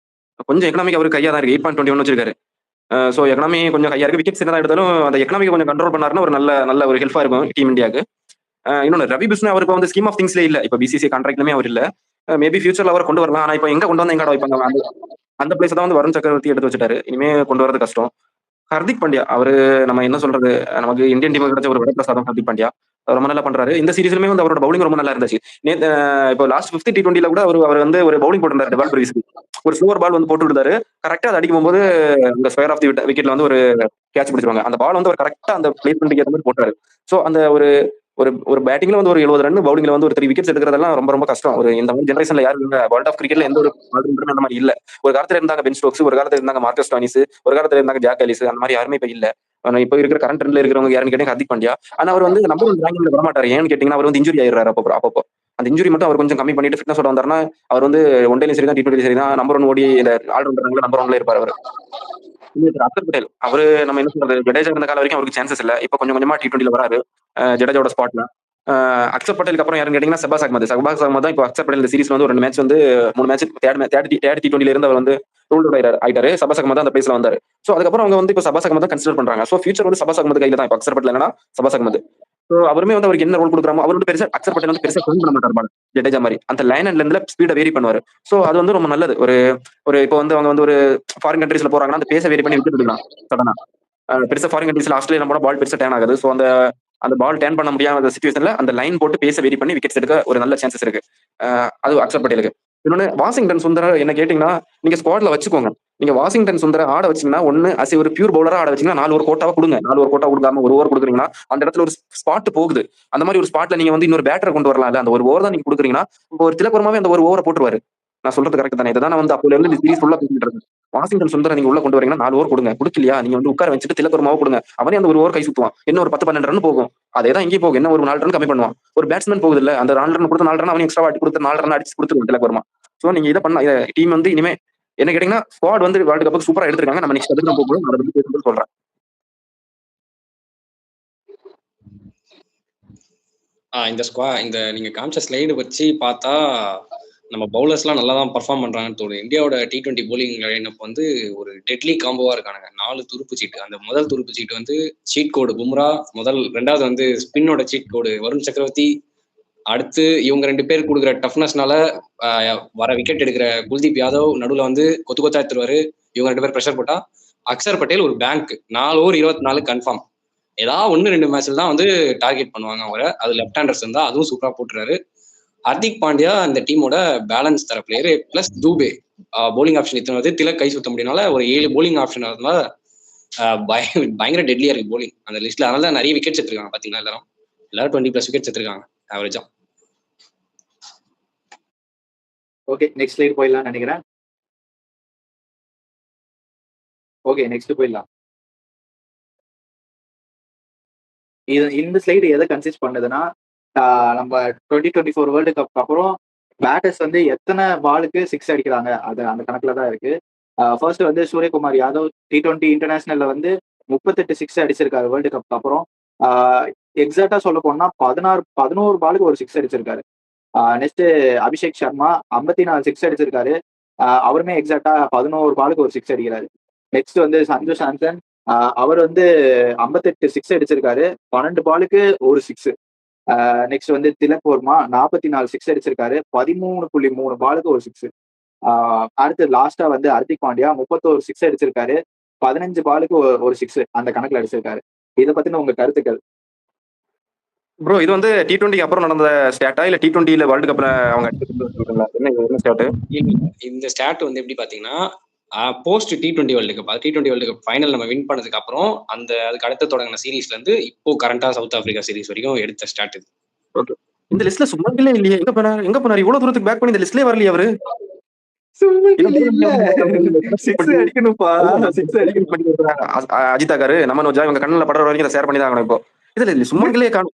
கொஞ்சம் எக்கனாமிக் அவருக்கு கையா தான் இருக்கு, 8.21 வச்சிருக்காரு. ஸோ எக்கனாமி கொஞ்சம் கையா இருக்கு. விக்கெட்ஸ் என்ன எடுத்தாலும் அந்த எக்கனாமிக் கொஞ்சம் கண்ட்ரோல் பண்ணாருன்னா ஒரு நல்ல ஒரு ஹெல்ப்பா இருக்கும் டீம் இந்தியாவுக்கு. இன்னொன்று ரவி பிஷ்ணு அவருக்கு வந்து ஸ்கீம் ஆஃப் திங்ஸ்ல இல்ல, இப்போ பிசிசி கான்ட்ராக்ட்லுமே அவர் இல்ல. மேபி ஃபியூச்சர்ல அவர் கொண்டு வரலாம், ஆனா இப்போ எங்க கொண்டு வந்து எங்க வைப்பாங்க, அந்த பிளேஸ் தான் வந்து வருண் சக்கரவர்த்தி எடுத்து வச்சுட்டாரு. இனிமே கொண்டு வரது கஷ்டம். ஹர்திக் பாண்டியா அவரு நம்ம என்ன சொல்றது, நமக்கு இந்தியன் டீமுக்கு கிடைச்ச ஒரு வரப்பிரசாதம் ஹர்திக் பாண்டியா. ரொம்ப நல்லா பண்றாரு. இந்த சீரீஸ்லுமே வந்து அவரோட பவுலிங் ரொம்ப நல்லா இருந்துச்சு. இப்போ லாஸ்ட் 5th T20ல கூட அவர் வந்து ஒரு பவுலிங் போட்டிருந்தாரு, டெவால் பிரவிஸ்க்கு ஒரு ஸ்லோவர் பால் வந்து போட்டு விட்டாரு. கரெக்டா அது அடிக்கும் போது இந்த ஸ்கொயர் ஆஃப் தி விக்கெட்ல வந்து ஒரு கேட்ச் பிடிச்சிருவாங்க. அந்த பால் வந்து அவர் கரெக்டா அந்த பிளேஸ்மெண்ட்டுக்கு ஏற்ற மாதிரி போட்டாரு. ஸோ அந்த ஒரு ஒரு பேட்டிங்ல வந்து ஒரு 70 ரன், பவுலிங்ல வந்து ஒரு 3 விக்கெட்ஸ் எடுக்கிறதெல்லாம் ரொம்ப ரொம்ப கஷ்டம். ஒரு இந்த மாதிரி ஜெனரேஷன்ல யாரும் இல்ல, வேர்ல்ட் ஆஃப் கிரிக்கெட்ல எந்த ஒரு ஆல்ரவுண்டரும் அந்த மாதிரி இல்ல. ஒரு காலத்துல இருந்தாங்க பென் ஸ்டோக்ஸ், ஒரு காலத்துல இருந்தாங்க மார்க்கஸ் ஸ்டானிஸ், ஒரு காலத்துல இருந்தாங்க ஜாக் எலிஸ், அந்த மாதிரி யாருமே இப்ப இல்ல. இப்போ இருக்கிற கரண்ட் ட்ரெண்ட்ல இருக்கிறவங்க யாருன்னு கேட்டீங்க ஹர்திக் பாண்டியா. ஆனா அவர் வந்து நம்பர் 1 ரேங்கிங்ல வர மாட்டாரு. ஏன்னு கேட்டீங்கன்னா அவர் வந்து இன்ஜுரி ஆயிடுறாரு அப்பப்போ. அந்த இன்ஜுரி மட்டும் அவர் கொஞ்சம் கம்மி பண்ணிட்டு ஃபிட்னஸோட வந்தாருன்னா அவர் வந்து ஒன் டேலையும் சரி தான், T20 சரி தான், நம்பர் 1 ஓடி ஆல்ரவுண்டர் நம்பர் 1ல இருப்பார் அவர். அக்சர் பட்டேல் அவரு நம்ம என்ன சொல்றது, ஜடேஜா இருந்த காலம் வரைக்கும் அவருக்கு சான்சஸ் இல்ல. இப்போ கொஞ்சம் கொஞ்சமா T20ல வராரு ஜடேஜாவோட ஸ்பாட்ல. அக்சர் பட்டேலுக்கு அப்புறம் யாருன்னு கேட்டீங்கன்னா ஷபாஸ் அகமது தான். இப்போ அக்சர் பட்டேல் இந்த சீரிஸ்ல வந்து ஒரு 2 மேட்ச் வந்து 3 மேட்ச் தேர்ட் T20ல இருந்து அவர் வந்து ரூல் அவுட் ஆயிட்டாரு. ஷபாஸ் அகமது அந்த பிளேஸ்ல வந்தாரு. ஸோ அதுக்கப்புறம் அவங்க வந்து இப்போ ஷபாஸ் அகமது தான் கன்சிடர் பண்றாங்க. ஸோ ஃபியூச்சர் வந்து ஷபாஸ் அகமது கையில தான். இப்போ அக்சர் பட்டேல் என்னன்னா ஷபாஸ் அகமது. ஸோ அவருமே வந்து அவருக்கு என்ன ரோல் கொடுக்குறாமோ அவர் வந்து பெருசா அக்சர் பட்டேல் வந்து பெருசா ஸ்விங் பண்ண மாட்டார் பால், ஜடேஜா மாதிரி அந்த லைன் அண்ட் லென்த்ல ஸ்பீடை வேரி பண்ணுவாரு. ஸோ அது வந்து ரொம்ப நல்லது. ஒரு இப்போ வந்து அவங்க வந்து ஒரு ஃபாரின் கண்ட்ரீஸ்ல போறாங்கன்னா அந்த பேச வேரி பண்ணி விட்டு எடுக்கலாம் சடனா. பெருசா ஃபாரின் கண்ட்ரீஸ்ல ஆஸ்திரேலியா போனா பால் பெருசா டேன் ஆகுது. ஸோ அந்த பால் டேன் பண்ண முடியாத சிச்சுவேஷன்ல அந்த லைன் போட்டு பேச வெரி பண்ணி விக்கெட்ஸ் எடுக்க ஒரு நல்ல சான்சஸ் இருக்கு. அது அக்சர் பட்டேலுக்கு. இன்னொன்னு வாஷிங்டன் சுந்தர் என்ன கேட்டீங்கன்னா நீங்க ஸ்குவாட்ல வச்சுக்கோங்க. நீங்க வாஷிங்டன் சுந்தர ஆட வச்சீங்கன்னா ஒண்ணு அசி ஒரு பியூர் பவுலரா ஆட வச்சீங்கன்னா 4 ஓவர் கோட்டாவா கொடுங்க. 4 ஓவர் கோட்டா கொடுக்காம 1 ஓவர் கொடுக்குறீங்கன்னா அந்த இடத்துல ஒரு ஸ்பாட் போகுது. அந்த மாதிரி ஒரு ஸ்பாட்ல நீங்க வந்து இன்னொரு பேட்டரை கொண்டு வரலாம்ல. அந்த ஒரு ஓவர் தான் நீங்க கொடுக்குறீங்கன்னா இப்போ ஒரு திலக்குறமாவே அந்த ஒரு ஓவரை போட்டுருவாரு. நான் சொல்றது கரெக்ட் தானே? இதான் நான் வந்து அப்போல இருந்து இந்த சீரிஸ் ஃபுல்லா பேசிட்டு இருக்கேன். வாஷிங்டன் சுந்தர நீங்க உள்ள கொண்டு வரீங்கன்னா 4 ஓவர் கொடுங்க. கொடுக்கலையா நீங்க வந்து உட்கார வச்சுட்டு திலக்குறமாவை கொடுங்க. அவனே அந்த ஒரு ஓவர் கை சுத்துவான். என்ன ஒரு 10-12 ரன் போகும். அதே தான் இங்கே போகும். என்ன ஒரு 4 ரன் கம்மி பண்ணுவான். ஒரு பேட்ஸ்மேன் போகுது இல்ல, அந்த 4 ரன் கொடுத்து 4 ரன் அவன் எக்ஸ்ட்ரா அடி கொடுத்து 4 ரன் அடிச்சு கொடுத்துருவான் திலக்குறமா. சோ நீங்க இதை பண்ண டீம் வந்து இனிமே என்ன கேட்டீங்கன்னா ஸ்குவாட் வந்து வேர்ல்டு கப்புக்கு சூப்பரா எடுத்திருக்காங்க. நம்ம நெக்ஸ்ட் அதுக்கு போகும்போது அதை பத்தி பேசும்போது சொல்றேன். இந்த நீங்க காமிச்ச ஸ்லைடு வச்சு பார்த்தா நம்ம பவுலர்ஸ்லாம் நல்லா தான் பர்ஃபார்ம் பண்றாங்கன்னு தோணுது. இந்தியாவோட T20 போலிங் லைனப் வந்து ஒரு டெட்லி காம்போவா இருக்கானுங்க. 4 துருப்பு சீட்டு. அந்த முதல் துருப்பு சீட்டு வந்து சீட் கோடு பும்ரா, ரெண்டாவது வந்து ஸ்பின்னோட சீட் கோடு வருண் சக்கரவர்த்தி, அடுத்து இவங்க 2 பேர் கொடுக்குற டஃப்னஸ்னால வர விக்கெட் எடுக்கிற குல்தீப் யாதவ் நடுவில் வந்து கொத்து கொத்தா எடுத்துருவாரு. இவங்க 2 பேர் ப்ரெஷர் போட்டா அக்சர் பட்டேல் ஒரு பேங்க் 4 ஓவர் 24 கன்ஃபார்ம். ஏதாவது 1-2 மேட்ச்ல தான் வந்து டார்கெட் பண்ணுவாங்க அவரை. அது லெஃப்ட் ஹேண்டர்ஸ் இருந்தா அதுவும் சூப்பரா போட்டுறாரு. ஹர்திக் பாண்டியா இந்த டீமோட பேலன்ஸ் தர player. Plus Dube bowling option இத்தனை வந்து திலக் கை சுத்த முடியனால ஒரு 7 போலிங் ஆப்ஷன் இருந்தால பயங்கர டெட்லியா இருக்கு போலிங் அந்த லிஸ்ட்ல. அதனால நிறைய விக்கெட்ஸ் எடுத்துருக்காங்க. பாத்தீங்கன்னா எல்லாரும் 20+ விக்கெட்ஸ் எடுத்துருக்காங்க ஆவரேஜா. ஓகே, நெக்ஸ்ட் ஸ்லைடு போயிடலாம் நினைக்கிறேன். ஓகே, நெக்ஸ்ட் போயிடலாம். இந்த ஸ்லைடு எதை கன்சிஸ்ட் பண்ணுதுன்னா, நம்ம 2024 வேர்ல்டு கப் அப்புறம் பேட்டர்ஸ் வந்து எத்தனை பாலுக்கு 6 அடிக்கிறாங்க அது அந்த கணக்குல தான் இருக்கு. ஃபர்ஸ்ட் வந்து சூரியகுமார் யாதவ் T20 இன்டர்நேஷனல்ல வந்து 38 6 அடிச்சிருக்காரு வேர்ல்டு கப் அப்புறம். எக்ஸாக்டா சொல்ல போனா 11 பாலுக்கு ஒரு 6 அடிச்சிருக்காரு. நெக்ஸ்ட் அபிஷேக் சர்மா 54 6 அடிச்சிருக்காரு. அவருமே எக்ஸாக்டா 11 பாலுக்கு ஒரு 6 அடிக்கிறாரு. நெக்ஸ்ட் வந்து சஞ்சு சாம்சன், அவர் வந்து 58 6 அடிச்சிருக்காரு. 12 பாலுக்கு ஒரு 6. நெக்ஸ்ட் வந்து திலக் வர்மா 44 6 அடிச்சிருக்காரு. 13.3 பாலுக்கு ஒரு 6. அடுத்து லாஸ்டா வந்து ஹர்திக் பாண்டியா 31 6 அடிச்சிருக்காரு. 15 பாலுக்கு ஒரு 6 அந்த கணக்குல அடிச்சிருக்காரு. இதை பத்தின உங்க கருத்துக்கள்? ப்ரோ இது வந்து T20 அப்புறம் நடந்த ஸ்டாட்டா இல்ல T20 வேர்ல்டு கப்ல அவங்க என்ன ஸ்டாட்? இந்த ஸ்டாட் வந்து எப்படி பாத்தீங்கன்னா post T20 world cup, T20 world cup final நம்ம வின் பண்ணதுக்கு அப்புறம் அதுக்கு அடுத்து தொடங்கின சீரீஸ்ல இருந்து இப்போ கரண்டா சவுத் ஆப்பிரிக்கா சீரீஸ் வரைக்கும் எடுத்த ஸ்டாட் இது. ஓகே, இந்த லிஸ்ட்ல சுமன் கில்லே இல்லையே. எங்க போனாரு இவ்வளவு தூரத்துக்கு பேக் பண்ணி இந்த லிஸ்ட்லயே வரலையே அவரு. அஜித் அகாரு நம்ம இவங்க கண்ணுல படுற வரைக்கும் ஷேர் பண்ணி தான் ஆகணும். இப்போ இதுல சுமன் கில்லே காணும்.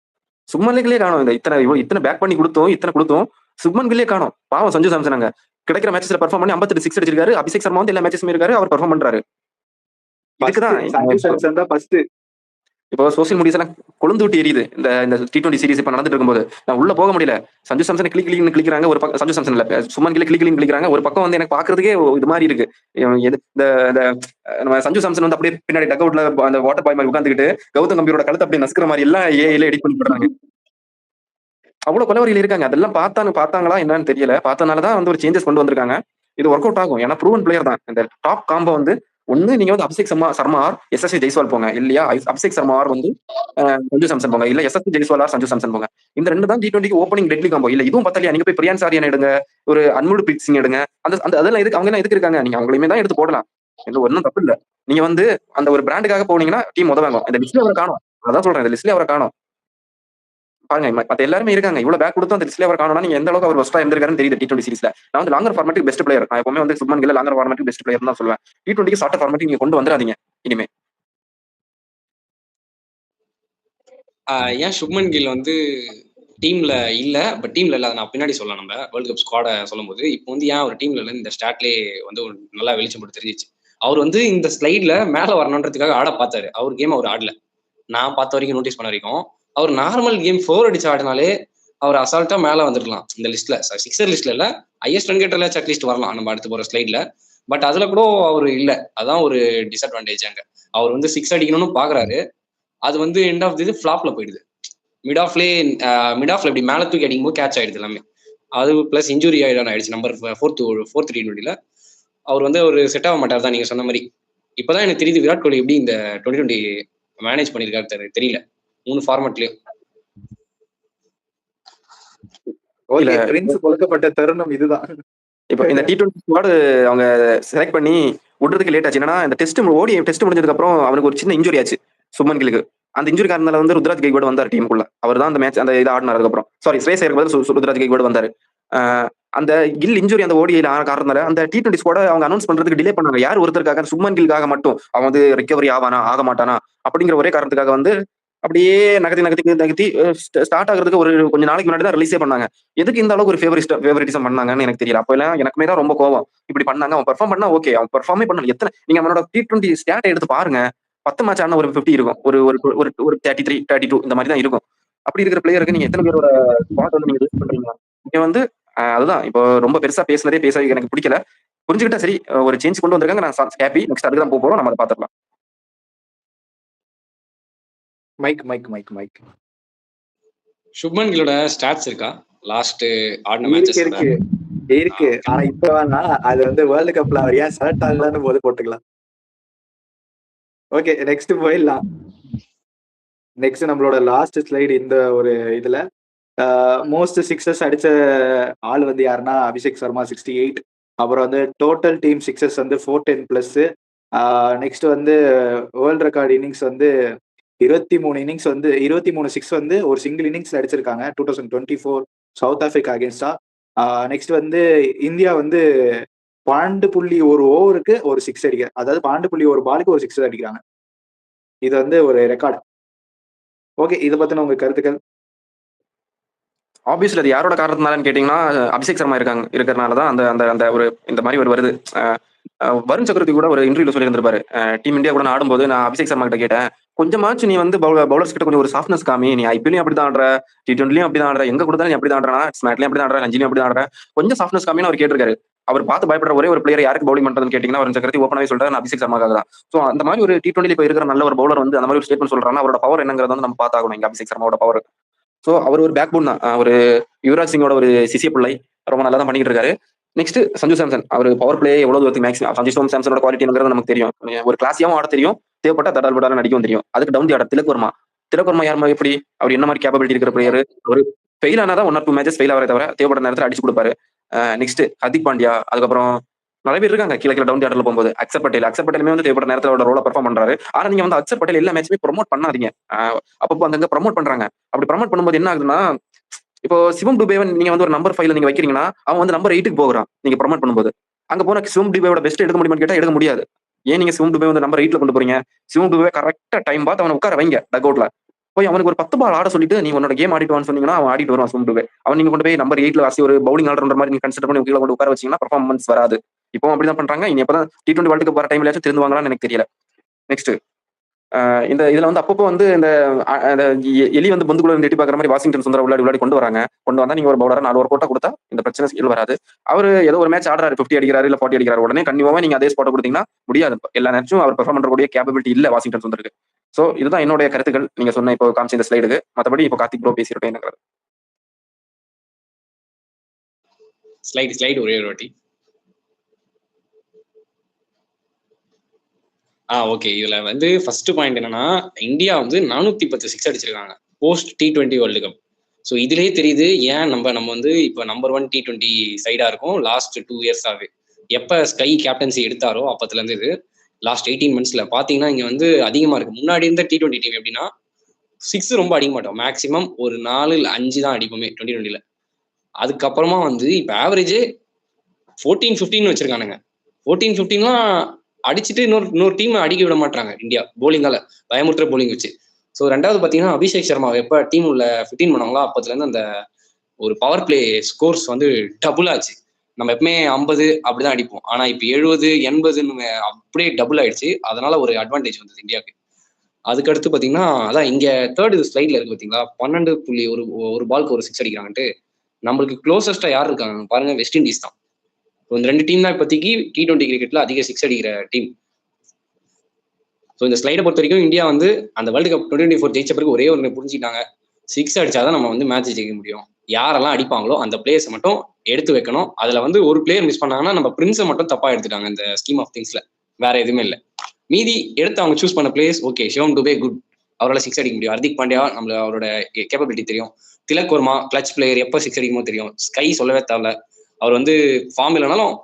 சுமன் கில்லே காணும். இந்த இத்தனை பேக் பண்ணி கொடுத்தோம் சுமன் கில்லே காணும். பாவம் சஞ்சு சாம்சன் அங்க கிடைக்கிற மேட்சஸ்ல பெர்ஃபார்ம் பண்ணி 58 6 அடிச்சிருக்காரு. அபிஷேக் சர்மா வந்து எல்லா மேட்சஸுமே இருக்காரு, அவர் பெர்ஃபார்ம் பண்றாரு. இப்போ சோசியல் மீடியாஸ் எல்லாம் கொழுந்து விட்டு எரியுது. இந்த T20 சீரிஸ் இப்ப நடந்துட்டு இருக்கும்போது நான் உள்ள போக முடியல. சஞ்சு சாம்சன் கிளிக்கிறாங்க ஒரு பக்கம், சஞ்சு சாம்சன் இல்ல சுமன் கில்லே கிளிக்கிறாங்க ஒரு பக்கம். வந்து எனக்கு பாக்குறதுக்கே இது மாதிரி இருக்கு. நம்ம சஞ்சு சாம்சன் வந்து அப்படியே பின்னாடி டக் அவுட்ல அந்த வாட்டர் பாய் மாதிரி உட்காந்துக்கிட்டு கௌதம் கம்பீரோட கழுத்தை அப்படியே நசுக்கிற மாதிரி எல்லாம் ஏஐல எடிட் பண்ணி போடுறாங்க. அவ்வளவு கொலவரியில் இருக்காங்க. அதெல்லாம் பார்த்தாங்களா என்னன்னு தெரியல. பார்த்தனாலதான் வந்து ஒரு சேஞ்சஸ் கொண்டு வந்திருக்காங்க. இது ஒர்க் அவுட் ஆகும். ஏன்னா ப்ரூவன் பிளேயர் தான். இந்த டாப் காம்போ வந்து ஒண்ணு நீங்க வந்து அபிஷேக் சர்மா ஆர் SSV ஜெய்ஸ்வால் போங்க, இல்லையா அபிஷேக் சர்மா ஆர் வந்து சஞ்சு சாம்சன் போங்க, இல்ல SSV ஜெய்ஸ்வால் ஆர் சஞ்சு சாம்சன் போங்க. இந்த 2 தான் T20 ஓப்பனிங் டெட்லி காம்போ. இல்ல இதுவும் பத்தலையா நீங்க போய் பிரியான்ஸ் ஆரியன் எடுங்க, ஒரு அன்முடு பிரீத் சிங் எடுங்க. அதெல்லாம் எதுக்கு அவங்க எல்லாம் எதுக்கு இருக்காங்க? நீங்க அவங்களையுமே தான் எடுத்து போடலாம். ஒன்றும் தப்பு இல்ல. நீங்க வந்து அந்த ஒரு பிராண்டுக்காக போனீங்கன்னா டீம் உதவாங்க. இந்த லிஸ்ட்ல அவரை காணும். அதான் சொல்றேன், இந்த லிஸ்ட்ல அவரை காணும். பாருங்க மத்த எல்லாருமே இருக்காங்க. இவ்வளவு பேக் கொடுத்து அந்த லிஸ்ட்ல அவர் காணோம்னா நீங்க எந்த அளவுக்கு அவர் ஃபர்ஸ்டா இருந்திருக்காருன்னு தெரியுது. T20 சீரிஸ்ல நான் வந்து லாங்கர் ஃபார்மேட்டுக்கு பெஸ்ட் பிளேயர். நான் எப்பவுமே வந்து சுப்மன் கில் லாங்கர் ஃபார்மேட்டுக்கு பெஸ்ட் பிளேயர் தான் சொல்லுவேன். T20க்கு ஷார்ட் ஃபார்மேட்டுக்கு நீங்க கொண்டு வந்துடாதீங்க இனிமே. ஏன் சுப்மன் கில் வந்து டீம்ல இல்ல, பட் டீம்ல இல்ல நான் பின்னாடி சொல்லலாம். நம்ம வேர்ல்டு கப் ஸ்குவாட சொல்லும் போது இப்போ வந்து ஏன் ஒரு டீம்ல இல்ல இந்த ஸ்டாட்லயே வந்து ஒரு நல்லா வெளிச்சம் போட்டு தெரிஞ்சிச்சு. அவர் வந்து இந்த ஸ்லைட்ல மேல வரணுன்றதுக்காக ஆட பார்த்தாரு. அவர் கேம் அவர் ஆடல. நான் பார்த்த வரைக்கும் நோட்டீஸ் பண்ண வரைக்கும் அவர் நார்மல் கேம் 4 அடிச்சு ஆடினாலே அவர் அசால்ட்டா மேல வந்துருக்கலாம். இந்த லிஸ்ட்ல 6 லிஸ்ட்ல இல்ல, ஹையஸ்ட் ரன் கேட்டர்ல அட்லீஸ்ட் வரலாம் நம்ம அடுத்து போற ஸ்லைட்ல. பட் அதுல கூட அவர் இல்ல. அதான் ஒரு டிஸ்அட்வான்டேஜ். அங்க அவர் வந்து 6 அடிக்கணும்னு பாக்குறாரு. அது வந்து எண்ட் ஆஃப் தி ஃபிளாப்ல போயிடுது. மிட் ஆஃப்ல இப்படி மேல தூக்கி அடிக்கும் போது கேட்ச் ஆயிடுது எல்லாமே. அது பிளஸ் இன்ஜுரி ஆயிடுச்சு. நம்பர் 4th T20ல அவர் வந்து ஒரு செட் ஆக மாட்டார் தான் நீங்க சொன்ன மாதிரி. இப்பதான் எனக்கு தெரியுது விராட் கோலி எப்படி இந்த 2020 மேனேஜ் பண்ணிருக்காரு தெரியல 3 ஃபார்மேட்லயும். கொடுக்கப்பட்ட தருணம் இதுதான். இப்ப இந்த T20 ஸ்குவாட் அவங்க செலக்ட் பண்ணி விடுறதுக்கு லேட் ஆச்சு. என்னன்னா இந்த டெஸ்ட் முடிஞ்சதுக்கு அப்புறம் அவனுக்கு ஒரு சின்ன இன்ஜுரி ஆச்சு சுப்மன் கில்லுக்கு. அந்த இன்ஜுரி காரணத்தால வந்து ருத்ராஜ் கெய்க்வாட் வந்தார் டீமுக்குள்ள. அவர் தான் அந்த மேட்ச் அந்த இது ஆடினார். அப்புறம் ஸ்ரேயஸ் ஐயருக்கு பதிலா ருத்ராஜ் கெய்க்வாட் வந்தாரு. அந்த கில் இன்ஜுரி அந்த ஓடிஐல ஆன காரணத்தால அந்த T20 ஸ்குவாட அவங்க அனௌன்ஸ் பண்றதுக்கு டிலே பண்ணாங்க. யார் ஒருத்தருக்காக? சுப்மன் கில்லுக்காக மட்டும். அவன் வந்து ரிகவரி ஆவானா ஆக மாட்டானா அப்படிங்கிற ஒரே காரணத்துக்காக வந்து அப்படியே நகர்த்தி ஸ்டார்ட் ஆகிறதுக்கு ஒரு கொஞ்ச நாளைக்கு முன்னாடி தான் ரிலீஸே பண்ணாங்க. எதுக்கு இந்த அளவுக்கு ஒரு ஃபேவரிட்டிசம் பண்ணாங்கன்னு எனக்கு தெரியல. அப்ப எல்லாம் எனக்குமே தான் ரொம்ப கோவம். இப்படி பண்ணாங்க. அவன் பெர்ஃபார்ம் பண்ணா ஓகே, அவன் பெர்ஃபார்மே பண்ணல. எத்தனை நீங்க அவனோட T20 ஸ்டாட் எடுத்து பாருங்க. 10 மேட்ச் ஆனா ஒரு 50 இருக்கும். ஒரு ஒரு ஒரு ஒரு 33, 32 இந்த மாதிரி தான் இருக்கும். அப்படி இருக்கிற பிளேயருக்கு நீங்க எத்தனை பேரோட ஸ்பாட் வந்து நீங்க யூஸ் பண்றீங்க? இங்க வந்து அதுதான் இப்போ ரொம்ப பெருசா பேச எனக்கு பிடிக்கல. புரிஞ்சுக்கிட்டா சரி. ஒரு சேஞ்ச் கொண்டு வந்திருக்காங்க. நான் ஹாப்பி. நெக்ஸ்ட் அதுக்கு தான் போறோம். நம்ம அதை பாத்துக்கலாம். மைக் சுப்மன் கில்லோட ஸ்டாட்ஸ் இருக்கா லாஸ்ட் ஆடின மேட்சஸ்? இருக்கு. ஆனா இப்ப வேணா அது வந்து வேர்ல்டு கப்ல அவர் ஏன் செலக்ட் ஆகலன்னு போது போட்டுக்கலாம். ஓகே, நெக்ஸ்ட் போயிடலாம். நெக்ஸ்ட் நம்மளோட லாஸ்ட் ஸ்லைடு இந்த ஒரு இதுல மோஸ்ட் சிக்ஸஸ் அடிச்ச ஆள் வந்து யாருன்னா அபிஷேக் சர்மா 68. அப்புறம் வந்து டோட்டல் டீம் சிக்ஸஸ் வந்து 410+. நெக்ஸ்ட் வந்து வேர்ல்ட் ரெக்கார்ட் இன்னிங்ஸ் வந்து 23 இன்னிங்ஸ் வந்து 23 சிக்ஸ் வந்து ஒரு சிங்கிள் இன்னிங்ஸ்ல அடிச்சிருக்காங்க 2024 சவுத் ஆப்பிரிக்கா அகேன்ஸ்டா. நெக்ஸ்ட் வந்து இந்தியா வந்து 12.1 ஓவருக்கு ஒரு சிக்ஸ் அடிக்க, அதாவது 12.1 பாலுக்கு ஒரு சிக்ஸ் அடிக்கிறாங்க. இது வந்து ஒரு ரெக்கார்டு. ஓகே, இதை பத்தின உங்க கருத்துக்கள்? ஆப்வியஸ்லி அது யாரோட காரணத்தினாலன்னு கேட்டீங்கன்னா அபிஷேக் சர்மா இருக்கிறனாலதான் அந்த அந்த அந்த ஒரு இந்த மாதிரி ஒரு வருது. வருண் சக்கரவர்த்தி கூட ஒரு இன்டர்வியூல சொல்லியிருந்திருப்பாரு. டீம் இந்தியா கூட நான் ஆடும்போது நான் அபிஷேக் சர்மா கிட்ட கேட்டேன், கொஞ்சமாச்சு நீ வந்து பவுலர்ஸ் கிட்ட கொஞ்சம் ஒரு சாஃப்ட்னஸ் காமி. நீ ஐபிஎல்லையும் அப்படிதான் ஆடுற, T20லயும் அப்படிதான் ஆடுற, எங்க கொடுத்தாலும் நீ அப்படிதான் ஆடுறா, ஸ்மாட்லயும் அப்படிதான் ஆடுற, ரஞ்சிலையும் அப்படிதான் ஆடுற, கொஞ்சம் சாஃப்ட்னஸ் காமின்னு அவர் கேட்டிருக்காரு. அவர் பார்த்து பயப்படுற ஒரே ஒரு பிளேயர் யாருக்கு பவுலிங் பண்றதுன்னு கேட்டீங்கன்னா வருண் சக்கரவர்த்தி ஓப்பனாவே சொல்றாரு, நான் அபிஷேக் சர்மாக்காக தான். ஸோ அந்த மாதிரி ஒரு T20 இப்போ இருக்கிற நல்ல ஒரு பவுலர் வந்து அந்த மாதிரி ஒரு ஸ்டேட்மெண்ட் சொல்றாங்கன்னா அவரோட பவர் என்னங்கிறத வந்து நம்ம பார்த்தாகணும். இங்க அபிஷேக் சர்மாவோட பவர். ஸோ அவர் ஒரு பேக் போன் தான். ஒரு யுவராஜ் சிங்கோட ஒரு சிசிய பிள்ளை, ரொம்ப நல்லா தான் பண்ணிட்டு இருக்காரு. நெக்ஸ்ட் சஞ்சு சாம்சன். அவர் பவர் பிளே எவ்வளவு தூரத்துக்கு மேக்ஸிமம் சஞ்சு சாம்சனோட குவாலிட்டிங்கிறது நமக்கு தெரியும். ஒரு கிளாஸியாவும் ஆட தெரியும், தேவைப்பட்ட தடால் படாலும் நடிக்கவும் தெரியும். அதுக்கு டவுன் தி ஆட திலக் வர்மா யார் மாதிரி எப்படி அவர் என்ன மாதிரி கேப்பபிலிட்டி இருக்கிற பிளேயர். ஒரு ஃபெயில் ஆனாதான் 1 or 2 மேட்சஸ் ஃபெயில் ஆகிறத தவிர தேவைப்பட்ட நேரத்தில் அடிச்சு கொடுப்பாரு. நெக்ஸ்ட் ஹர்திக் பாண்டியா, அதுக்கப்புறம் நிறைய பேர் இருக்காங்க கீழே டவுன் தி ஆடர்ல போகும்போது. அக்சர் பட்டேலுமே வந்து தேவைப்பட்ட நேரத்தோட ரோல பெர்ஃபார்ம் பண்றாரு. ஆனா நீங்க வந்து அக்சர் பட்டேல் எல்லா மேட்சுமே ப்ரொமோட் பண்ணாதீங்க. அப்பப்போ அங்கங்க ப்ரொமோட் பண்றாங்க. அப்படி ப்ரொமோட் பண்ணும்போது என்ன ஆகுதுன்னா, இப்போ சிவம் டுபேவன் நீங்க வந்து ஒரு நம்பர் 5ல நீங்க வைக்கிறீங்கன்னா அவன் வந்து நம்பர் 8க்கு போகிறான். நீங்க ப்ரொமோட் பண்ணும்போது அங்க போன சிவம் டுபேவோட பெஸ்ட் எடுக்க முடியுமான்னு கேட்டா எடுக்க முடியாது. ஏன் நீங்க சிவம் டுபே வந்து நம்பர் 8ல கொண்டு போறீங்க? சிவம் டுபே கரெக்டா டைம் பார்த்து அவனை உட்கார வைங்க டக் அவுட்ல. போய் அவனுக்கு ஒரு 10 பால் ஆட சொல்லிட்டு நீ உன்னோட கேம் ஆடிட்டு சொன்னீங்கன்னா அவன் ஆடிட்டு வருவான். சிவம் டுபே அவன் நீங்க கொண்டு போய் நம்பர் 8ல வாசி ஒரு பவுலிங் ஆடுற மாதிரி நீங்க கன்சிடர் பண்ணி கீழே கொண்டு உட்கார வச்சீங்கன்னா பர்ஃபார்மன்ஸ் வராது. இப்போ அப்படிதான் பண்றாங்க. இனி எப்பதான் T20 வேர்ல்டு கப் வர டைம்லயாச்சும் திருந்துவாங்களான்னு எனக்கு தெரியல. நெக்ஸ்ட் இந்த இதுல வந்து அப்பப்போ வந்து இந்த எலி வந்து பந்துக்குள்ள எட்டி பாக்குற மாதிரி வாஷிங்டன் சுந்தரா விளையாடி கொண்டு வராங்க. கொண்டு வந்தா நீங்க ஒரு பவுலரா 4 ஓவர் போட்டா கொடுத்தா இந்த பிரச்சனை ஸ்கில் வராது. அவரு ஏதோ ஒரு மேட்ச் ஆடுறாரு, 50 அடிக்கிறாரு இல்ல 40 அடிக்கிறாரு, உடனே கண்டிப்பாக நீங்க அதே ஸ்பாட்டை கொடுத்தீங்கன்னா முடியாது. எல்லா மேட்சும் அவர் பெர்ஃபார்ம் பண்றக்கூடிய கேப்பபிலிட்டி இல்ல வாஷிங்டன் சுந்தருக்கு. சோ இதுதான் என்னுடைய கருத்துக்கள். நீங்க சொன்ன இப்போ காமிச்ச இந்த ஸ்லைடுக்கு. மற்றபடி இப்போ கார்த்திக் ப்ரோ பேசிருக்கேன். என்னங்கிறது ஸ்லைடு ஒரே ஒரு வாட்டி. ஓகே. இதுல வந்து ஃபர்ஸ்ட் பாயிண்ட் என்னன்னா, இந்தியா வந்து 410 சிக்ஸ் அடிச்சிருக்காங்க post T20 world cup. So இதுலயே தெரியுது ஏன் நம்ம வந்து இப்போ நம்பர் 1 T20 சைடா இருக்கும் லாஸ்ட் 2 இயர்ஸாவே. எப்ப ஸ்கை கேப்டன்சி எடுத்தாரோ அப்பத்துல இருந்து இது லாஸ்ட் 18 monthsல பாத்தீங்கன்னா இங்க வந்து அதிகமா இருக்கு. முன்னாடி இருந்த T20 டீம் எப்படின்னா 6 ரொம்ப அடிக்க மாட்டோம், மேக்சிமம் ஒரு 4 இல்ல 5 தான் அடிப்போமே 2020ல. அதுக்கப்புறமா வந்து இப்ப ஆவரேஜே 14-15 வச்சிருக்கானுங்க. 14-15லாம் அடிச்சுட்டு இன்னொரு டீம் அடிக்க விட மாட்டாங்க இந்தியா போலிங்கால, பயமுறுத்துற போலிங் வச்சு. ஸோ ரெண்டாவது பார்த்தீங்கன்னா அபிஷேக் சர்மா எப்போ டீம் உள்ள 15 பண்ணாங்களோ அப்பத்துலேருந்து அந்த ஒரு பவர் பிளே ஸ்கோர்ஸ் வந்து டபுள் ஆச்சு. நம்ம எப்பவுமே 50 அப்படிதான் அடிப்போம், ஆனா இப்போ 70, 80 அப்படியே டபுள் ஆயிடுச்சு. அதனால ஒரு அட்வான்டேஜ் வந்தது இந்தியாவுக்கு. அதுக்கடுத்து பார்த்தீங்கன்னா அதான் இங்க தேர்ட் ஸ்லைட்ல இருக்கு பார்த்தீங்களா, 12.1 பாலுக்கு ஒரு சிக்ஸ் அடிக்கிறாங்கன்ட்டு. நம்மளுக்கு க்ளோசஸ்டா யார் இருக்காங்க பாருங்க, வெஸ்ட் இண்டீஸ் தான். இந்த 2 டீம் தான் இப்போதைக்கு T20 கிரிக்கெட்ல அதிக சிக்ஸ் அடிக்கிற டீம். ஸோ இந்த ஸ்லைடை பொறுத்த வரைக்கும் இந்தியா வந்து அந்த வேர்ல்டு கப் 2024 ஜெயிச்ச பிறகு ஒரே ஒன்று புரிஞ்சுட்டாங்க, சிக்ஸ் அடிச்சாதான் நம்ம வந்து மேட்ச் ஜெயிக்க முடியும். யாரெல்லாம் அடிப்பாங்களோ அந்த பிளேயர்ஸை மட்டும் எடுத்து வைக்கணும். அதுல வந்து ஒரு பிளேயர் மிஸ் பண்ணாங்கன்னா நம்ம பிரின்ஸை மட்டும் தப்பா எடுத்துட்டாங்க இந்த ஸ்கீம் ஆஃப் திங்ஸ்ல, வேற எதுவுமே இல்லை. மீதி எடுத்து அவங்க சூஸ் பண்ண பிளேயர்ஸ் ஓகே, சிவம் டுபே குட், அவரால் சிக்ஸ் அடிக்க முடியும். ஹர்திக் பாண்டியா நம்மள அவரோட கேப்பபிலிட்டி தெரியும். திலக் வர்மா கிளச் பிளேயர், எப்போ சிக்ஸ் அடிக்குமோ தெரியும். ஸ்கை சொல்லவே தேவை, அவர் வந்து ஃபார்ம் இல்லைனாலும்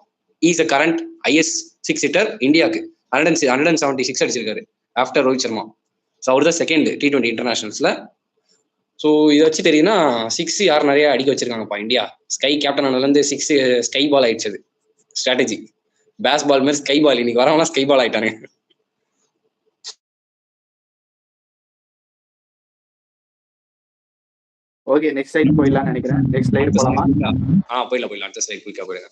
is a current IS 6 hitter இந்தியாவுக்கு 176 அடிச்சிருக்காரு ஆஃப்டர் ரோஹித் சர்மா. ஸோ அவர் தான் செகண்ட் T20 இன்டர்நேஷனல்ஸ்ல. ஸோ இதை வச்சு தெரியுதுன்னா 6 யார் நிறைய அடிக்க வச்சிருக்காங்கப்பா இந்தியா. ஸ்கை கேப்டன் ஆனதுலேருந்து 6 ஸ்கை பால் ஆயிடுச்சு. ஸ்ட்ராட்டஜி பேஸ் பால் மாதிரி ஸ்கை பால், இன்னைக்கு வரவங்களாம் ஸ்கை பால் ஆயிட்டாங்க. ஓகே, நெக்ஸ்ட் ஸ்லைடு போயிடலாம்னு நினைக்கிறேன். நெக்ஸ்ட் ஸ்லைடு போலாமா? போயிடலாம். அடுத்த ஸ்லைடு குயிக்கா போயிடுங்க.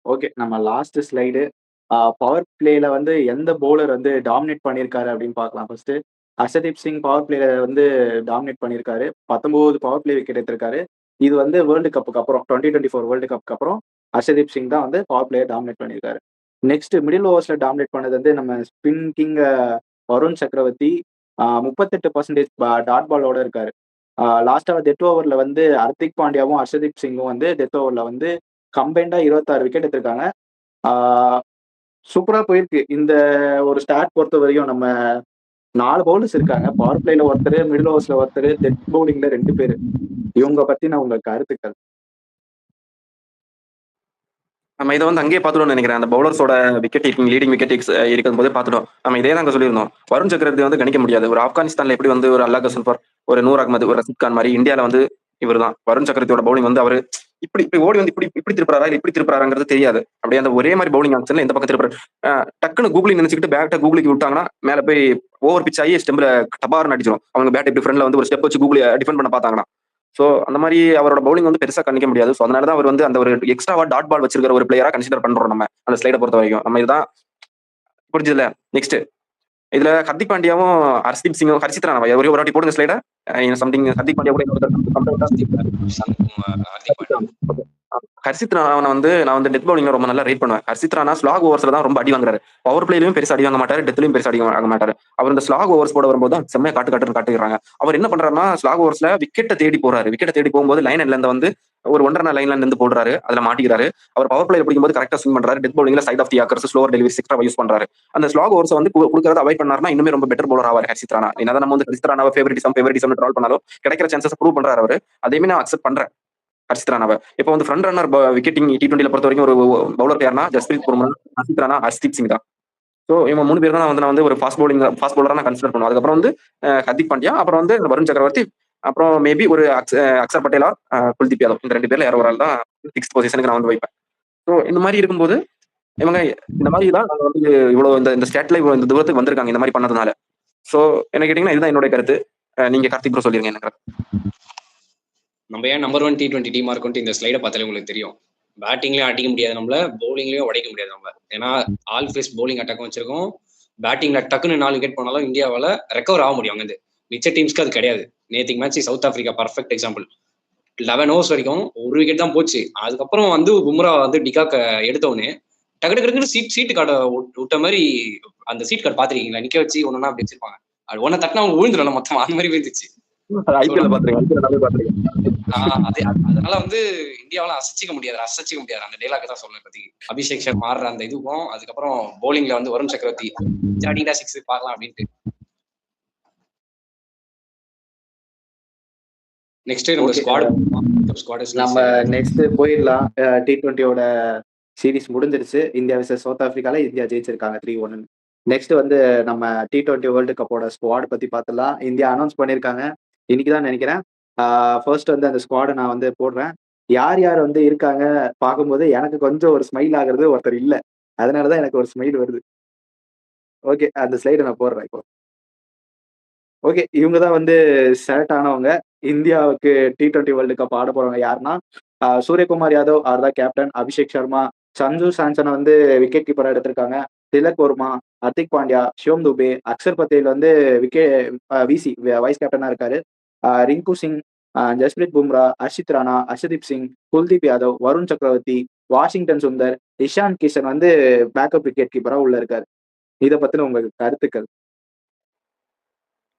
ஓகே, நம்ம லாஸ்ட் ஸ்லைடு பவர் பிளேல வந்து எந்த பவுலர் வந்து டாமினேட் பண்ணியிருக்காரு அப்படின்னு பார்க்கலாம். ஃபர்ஸ்ட் ஹர்ஷதீப் சிங் பவர் பிளேல வந்து டாமினேட் பண்ணியிருக்காரு. 19 பவர் பிளே விக்கெட் எடுத்திருக்காரு. இது வந்து வேர்ல்டு கப்புக்கு அப்புறம் 2024 வேர்ல்டு கப்புக்கு அப்புறம் ஹர்ஷதீப் சிங் தான் வந்து பவர் பிளேயை டாமினேட் பண்ணியிருக்காரு. நெக்ஸ்ட் மிடில் ஓவர்ஸ்ல டாமினேட் பண்ணது வந்து நம்ம ஸ்பின் கிங் வருண் சக்கரவர்த்தி 38% டாட் பாலோட இருக்காரு. லாஸ்டா டெத் ஓவர்ல வந்து ஹர்திக் பாண்டியாவும் ஹர்ஷதீப் சிங்கும் வந்து டெத் ஓவர்ல வந்து கம்பைண்டா 26 விக்கெட் எடுத்திருக்காங்க. சூப்பரா போயிருக்கு. இந்த ஒரு ஸ்டாட் பொறுத்த வரையும் நம்ம 4 பவுலர்ஸ் இருக்காங்க. பவர் பிளேல ஒருத்தர், மிடில் ஓவர்ஸ்ல ஒருத்தர், டெத் பவுலிங்ல 2 பேரு. இவங்க பத்தின உங்க கருத்துக்கள்? நம்ம இதை வந்து அங்கேயே பார்த்துட்டோம்னு நினைக்கிறேன். அந்த பவுலர்ஸோட விக்கெட் டேக்கிங், லீடிங் விக்கெட் இருக்கும் போதே பார்த்துட்டோம். நம்ம இதே தாங்க சொல்லியிருந்தோம். வருண் சக்கரவர்த்தி வந்து கணிக்க முடியாது. ஒரு ஆப்கானிஸ்தான்ல எப்படி வந்து ஒரு அல்லா கசன்பர், ஒரு நூர் அகமது, ஒரு ரஷித் கான் மாதிரி இந்தியாவில வந்து இவர் தான் வருண் சக்கரவர்த்தியோட பவுலிங் வந்து அவரு இப்படி ஓடி வந்து இப்படி திருப்புறாரா இல்லை இப்படி திருப்புறாங்கிறது தெரியாது. அப்படியே அந்த ஒரே மாதிரி பவுலிங் ஆக்ஷன்ல இந்த பக்கம் திருப்புறாரு. டக்குன்னு கூகுளிங் நினைச்சுக்கிட்டு பேட்டை கூகுளிக்கு விட்டாங்கன்னா மேல போய் ஓவர் பிச் ஆகி ஸ்டெம்பில் டபார்னு அடிச்சிடும். அவங்க பேட் இப்படி ஃப்ரெண்ட்ல வந்து ஒரு ஸ்டெப் வச்சு கூகுளி டிஃபெண்ட் பண்ண பார்த்தாங்கன்னா. ஸோ அந்த மாதிரி அவரோட பவுலிங் வந்து பெருசா கணிக்க முடியாது. ஸோ அதனால தான் அவர் வந்து அந்த ஒரு எக்ஸ்ட்ராவா டாட் பால் வச்சிருக்கிற ஒரு பிளேயரா கன்சிடர் பண்றோம் நம்ம அந்த ஸ்லைடை பொறுத்த வரைக்கும். நம்ம இதுதான் புரிஞ்சதுல. நெக்ஸ்ட் இதுல ஹர்திக் பாண்டியாவும் ஹர்ஷ்தீப் சிங்கும் ஹர்ஷித் ராணா ஒரே ஒரு வாட்டி போடுங்க ஸ்லைட. சம்திங் ஹர்திக் பாண்டியா ஹர்ஷித் ராணா வந்து நான் வந்து டெத் பவுலிங்ல ரொம்ப நல்லா ரேட் பண்ணுவேன். ஹர்ஷித் ராணா ஸ்லாக் ஓவர்ஸ்ல தான் ரொம்ப அடி வாங்குறாரு. பவர் பிளேலையும் பெருசா அடி வாங்க மாட்டாரு, டெத்லயும் பெருசா அடி வாங்க மாட்டாரு. அவர் இந்த ஸ்லாக் ஓவர்ஸ் போட வரும்போது தான் செம்மையா காட்டுறாங்க. அவர் என்ன பண்றாருன்னா ஸ்லாக் ஓவர்ஸ்ல விக்கெட்டை தேடி போறாரு. விக்கெட்டை தேடி போகும்போது லைன் இருந்து வந்து ஒரு 1.5 லைன்ல இருந்து போடுறாரு. அதுல மாட்டிக்கிறாரு. அவர் பவர் பிளேல பிடிக்கும்போது கரெக்டா ஸ்விங் பண்றாரு. டெத் பவுலிங்ல சைட் ஆஃப் தி ஆக்கர்ஸ், ஸ்லோவர் டெலிவரி எக்ஸ்ட்ரா யூஸ் பண்றாரு. அந்த ஸ்லாக் ஓவர்ஸ் வந்து கொடுக்கறத அவாய்ட் பண்ணாருன்னா இன்னுமே ரொம்ப பெட்டர் பவுலர் ஆவார் ஹர்ஷித் ராணா. என்னதான் நம்ம வந்து ஹர்ஷித் ராணாவை ஃபேவரிட்டிசம் ட்ரால் பண்ணாலும் கிடைக்கிற சான்சஸ் ப்ரூவ் பண்றாரு அவரு. அதையுமே நான் அக்செப்ட் பண்றேன் ஹர்ஷித் ராணாவை. இப்போ வந்து ஃப்ரண்ட் ரன்னர் விக்கெட்டிங் T20 பொறுத்த வரைக்கும் ஒரு பவுலர் யாருன்னா ஜஸ்பிரீத் பும்ரா, ஹர்ஷித் ராணா, ஹர்ஷ்தீப் சிங் தான். ஸோ இவங்க 3 பேர் தான் நான் வந்து ஒரு ஃபாஸ்ட் பவுலரா நான் கன்சிடர் பண்ணுவேன். அதுக்கப்புறம் வந்து ஹர்திக் பாண்டியா, அப்புறம் வந்து வருண் சக்கரவர்த்தி, அப்புறம் மேபி ஒரு அக்ஷர் பட்டேலா, குல்தீப் யாதவ். இந்த 2 பேர்ல யாரோ ஒரு ஆள் தான் 6th பொசிஷனுக்கு நான் வந்து வைப்பேன். ஸோ இந்த மாதிரி இருக்கும்போது இவங்க இந்த மாதிரி தான் நாங்கள் வந்து இவ்வளவு இந்த ஸ்டேட்ல இவ்வளவு இந்த தூரத்துக்கு வந்திருக்காங்க இந்த மாதிரி பண்ணதுனால. ஸோ என்ன கேட்டீங்கன்னா இதுதான் என்னோட கருத்து. நீங்க கார்த்திக் ப்ரோ சொல்லிருங்க என்ன கருத்து. நம்ம ஏன் நம்பர் 1 T20 டீமா இருக்கும்ட்டு இந்த ஸ்லைடை பார்த்தாலே உங்களுக்கு தெரியும். பேட்டிங்லயும் அடிக்க முடியாது நம்மள, பவுலிங்லயும் உடைக்க முடியாது நம்ம. ஏன்னா ஆல் ஃபேஸ் பவுலிங் அட்டாக்கும் வச்சிருக்கோம். பேட்டிங்ல டக்குன்னு 4 விக்கெட் போனாலும் இந்தியாவால ரெக்கவர் ஆக முடியும். அங்கிருந்து மிச்ச டீம்ஸ்க்கு அது கிடையாது. நேத்திக்கு match south Africa perfect example. 11 overs வரைக்கும் ஒரு விக்கெட் தான் போச்சு. அதுக்கப்புறம் வந்து பும்ரா வந்து டிகாக்க எடுத்தவொடனே டக்குன்னு சீட்டு கார்டை விட்ட மாதிரி அந்த சீட் கார்டு பாத்திருக்கீங்களா? நிக்க வச்சு ஒன்னொன்னா அப்படி வச்சிருப்பாங்க. அது ஒன்ன தட்டினா அவங்க விழுந்துடும் மொத்தமா. அந்த மாதிரி விழுந்துச்சு. அதனால வந்து இந்தியாவால அசைச்சிக்க முடியாது அந்த டைலாக் தான் சொல்றேன். பத்தி அபிஷேக் சர்மா ஆடுற அந்த இதுக்கும் அதுக்கப்புறம் பவுலிங்ல வந்து வருண் சக்கரவர்த்தி ஜாடிடா 6 பார்க்கலாம் அப்படின்ட்டு. நெக்ஸ்ட் நம்ம நெக்ஸ்ட் போயிடலாம். T20யோட சீரிஸ் முடிஞ்சிருச்சு. இந்தியா விசஸ் சவுத் ஆப்பிரிக்கால இந்தியா ஜெயிச்சிருக்காங்க 3-1. நெக்ஸ்ட் வந்து நம்ம T20 வேர்ல்டு கப்போட ஸ்குவாட் பத்தி பார்த்துலாம். இந்தியா அனௌன்ஸ் பண்ணியிருக்காங்க இன்னைக்குதான் நினைக்கிறேன். ஃபர்ஸ்ட் வந்து அந்த ஸ்குவாடை நான் வந்து போடுறேன். யார் யார் வந்து இருக்காங்க பார்க்கும்போது எனக்கு கொஞ்சம் ஒரு ஸ்மைல் ஆகுறது ஒருத்தர் இல்லை, அதனாலதான் எனக்கு ஒரு ஸ்மைல் வருது. ஓகே, அந்த ஸ்லைடை நான் போடுறேன் இப்போ. ஓகே, இவங்க தான் வந்து செலக்ட் ஆனவங்க. இந்தியாவுக்கு T20 வேர்ல்டு கப் ஆட போறவங்க யாருன்னா சூரியகுமார் யாதவ் அவர் தான் கேப்டன். அபிஷேக் சர்மா, சஞ்சு சாம்சனை வந்து விக்கெட் கீப்பரா எடுத்திருக்காங்க. திலக் வர்மா, ஹர்திக் பாண்டியா, சிவம் துபே, அக்ஷர் பட்டேல் வந்து விசி வைஸ் கேப்டனா இருக்காரு. ரிங்கு சிங், ஜஸ்பிரீத் பும்ரா, ஹர்ஷித் ராணா, ஹர்ஷதீப் சிங், குல்தீப் யாதவ், வருண் சக்கரவர்த்தி, வாஷிங்டன் சுந்தர், இஷான் கிஷன் வந்து பேக்கப் விக்கெட் கீப்பரா உள்ள இருக்காரு. இதை பத்தின உங்க கருத்துக்கள்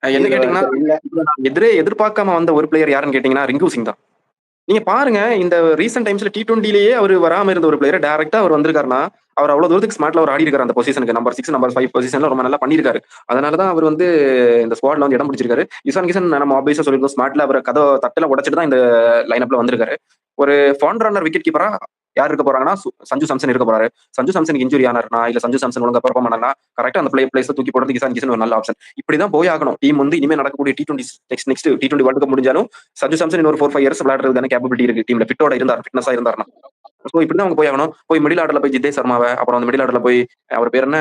என்ன கேட்டீங்கன்னா எதிர்பார்க்காம வந்த ஒரு பிளேயர் யாருன்னு கேட்டீங்கன்னா ரிங்கு சிங் தான். நீங்க பாருங்க, இந்த ரீசெண்ட் டைம்ஸ்ல T20லயே அவர் வராம இருந்த ஒரு பிளேயர் டைரக்டா அவர் வந்திருக்காருன்னா அவர் அவ்வளவு தூரத்துக்கு ஸ்மார்ட்ல அவர் ஆடி இருக்காரு. அந்த பொசிஷனுக்கு நம்பர் 6, நம்பர் 5 பொசிஷன்ல ரொம்ப நல்லா பண்ணிருக்காரு. அதனாலதான் அவர் வந்து இந்த ஸ்குவாட்ல வந்து இடம் பிடிச்சிருக்காரு. இஷான் கிஷன் நம்ம ஆப்வியஸா சொல்லிருக்கோம், ஸ்மார்ட்ல அவர் கதை தட்டல உடைச்சிட்டு தான் இந்த லைனப்ல வந்திருக்காரு. ஒரு ஃபாண்ட் ரன்னர் விக்கெட் கீப்பரா யார் இருக்க போறாங்கன்னா சஞ்சு சாம்சன் இருக்க போறாரு. சஞ்சு சாம்சனுக்கு இன்ஜுரி ஆனாருனா இல்ல சஞ்சு சாம்சன் ஒழுங்கா பெர்ஃபார்ம் பண்ணா கரெக்டா அந்த பிளேஸ்ல தூக்கி போடுறதுக்கு இசான் கிஷன் ஒரு நல்ல ஆப்ஷன். இப்படிதான் போய் ஆகணும். டீம் வந்து இனிமே நடக்கக்கூடிய T20 next T20 world cup முடிஞ்சாலும் சஞ்சு சாம்சன் இன்னொரு 4-5 இயர்ஸ் விளையாடுறதுக்கான கேப்பபிலிட்டி இருக்கு. டீம்ல ஃபிட்னஸா இருந்தாருன்னா. சோ இப்படிதான் அவங்க போய் ஆகணும். போய் மிடில் ஆர்டர்ல போய் ஜிதேஷ் சர்மாவை அப்புறம் அந்த மிடில் ஆர்டர்ல போய் அவர் பேர் என்ன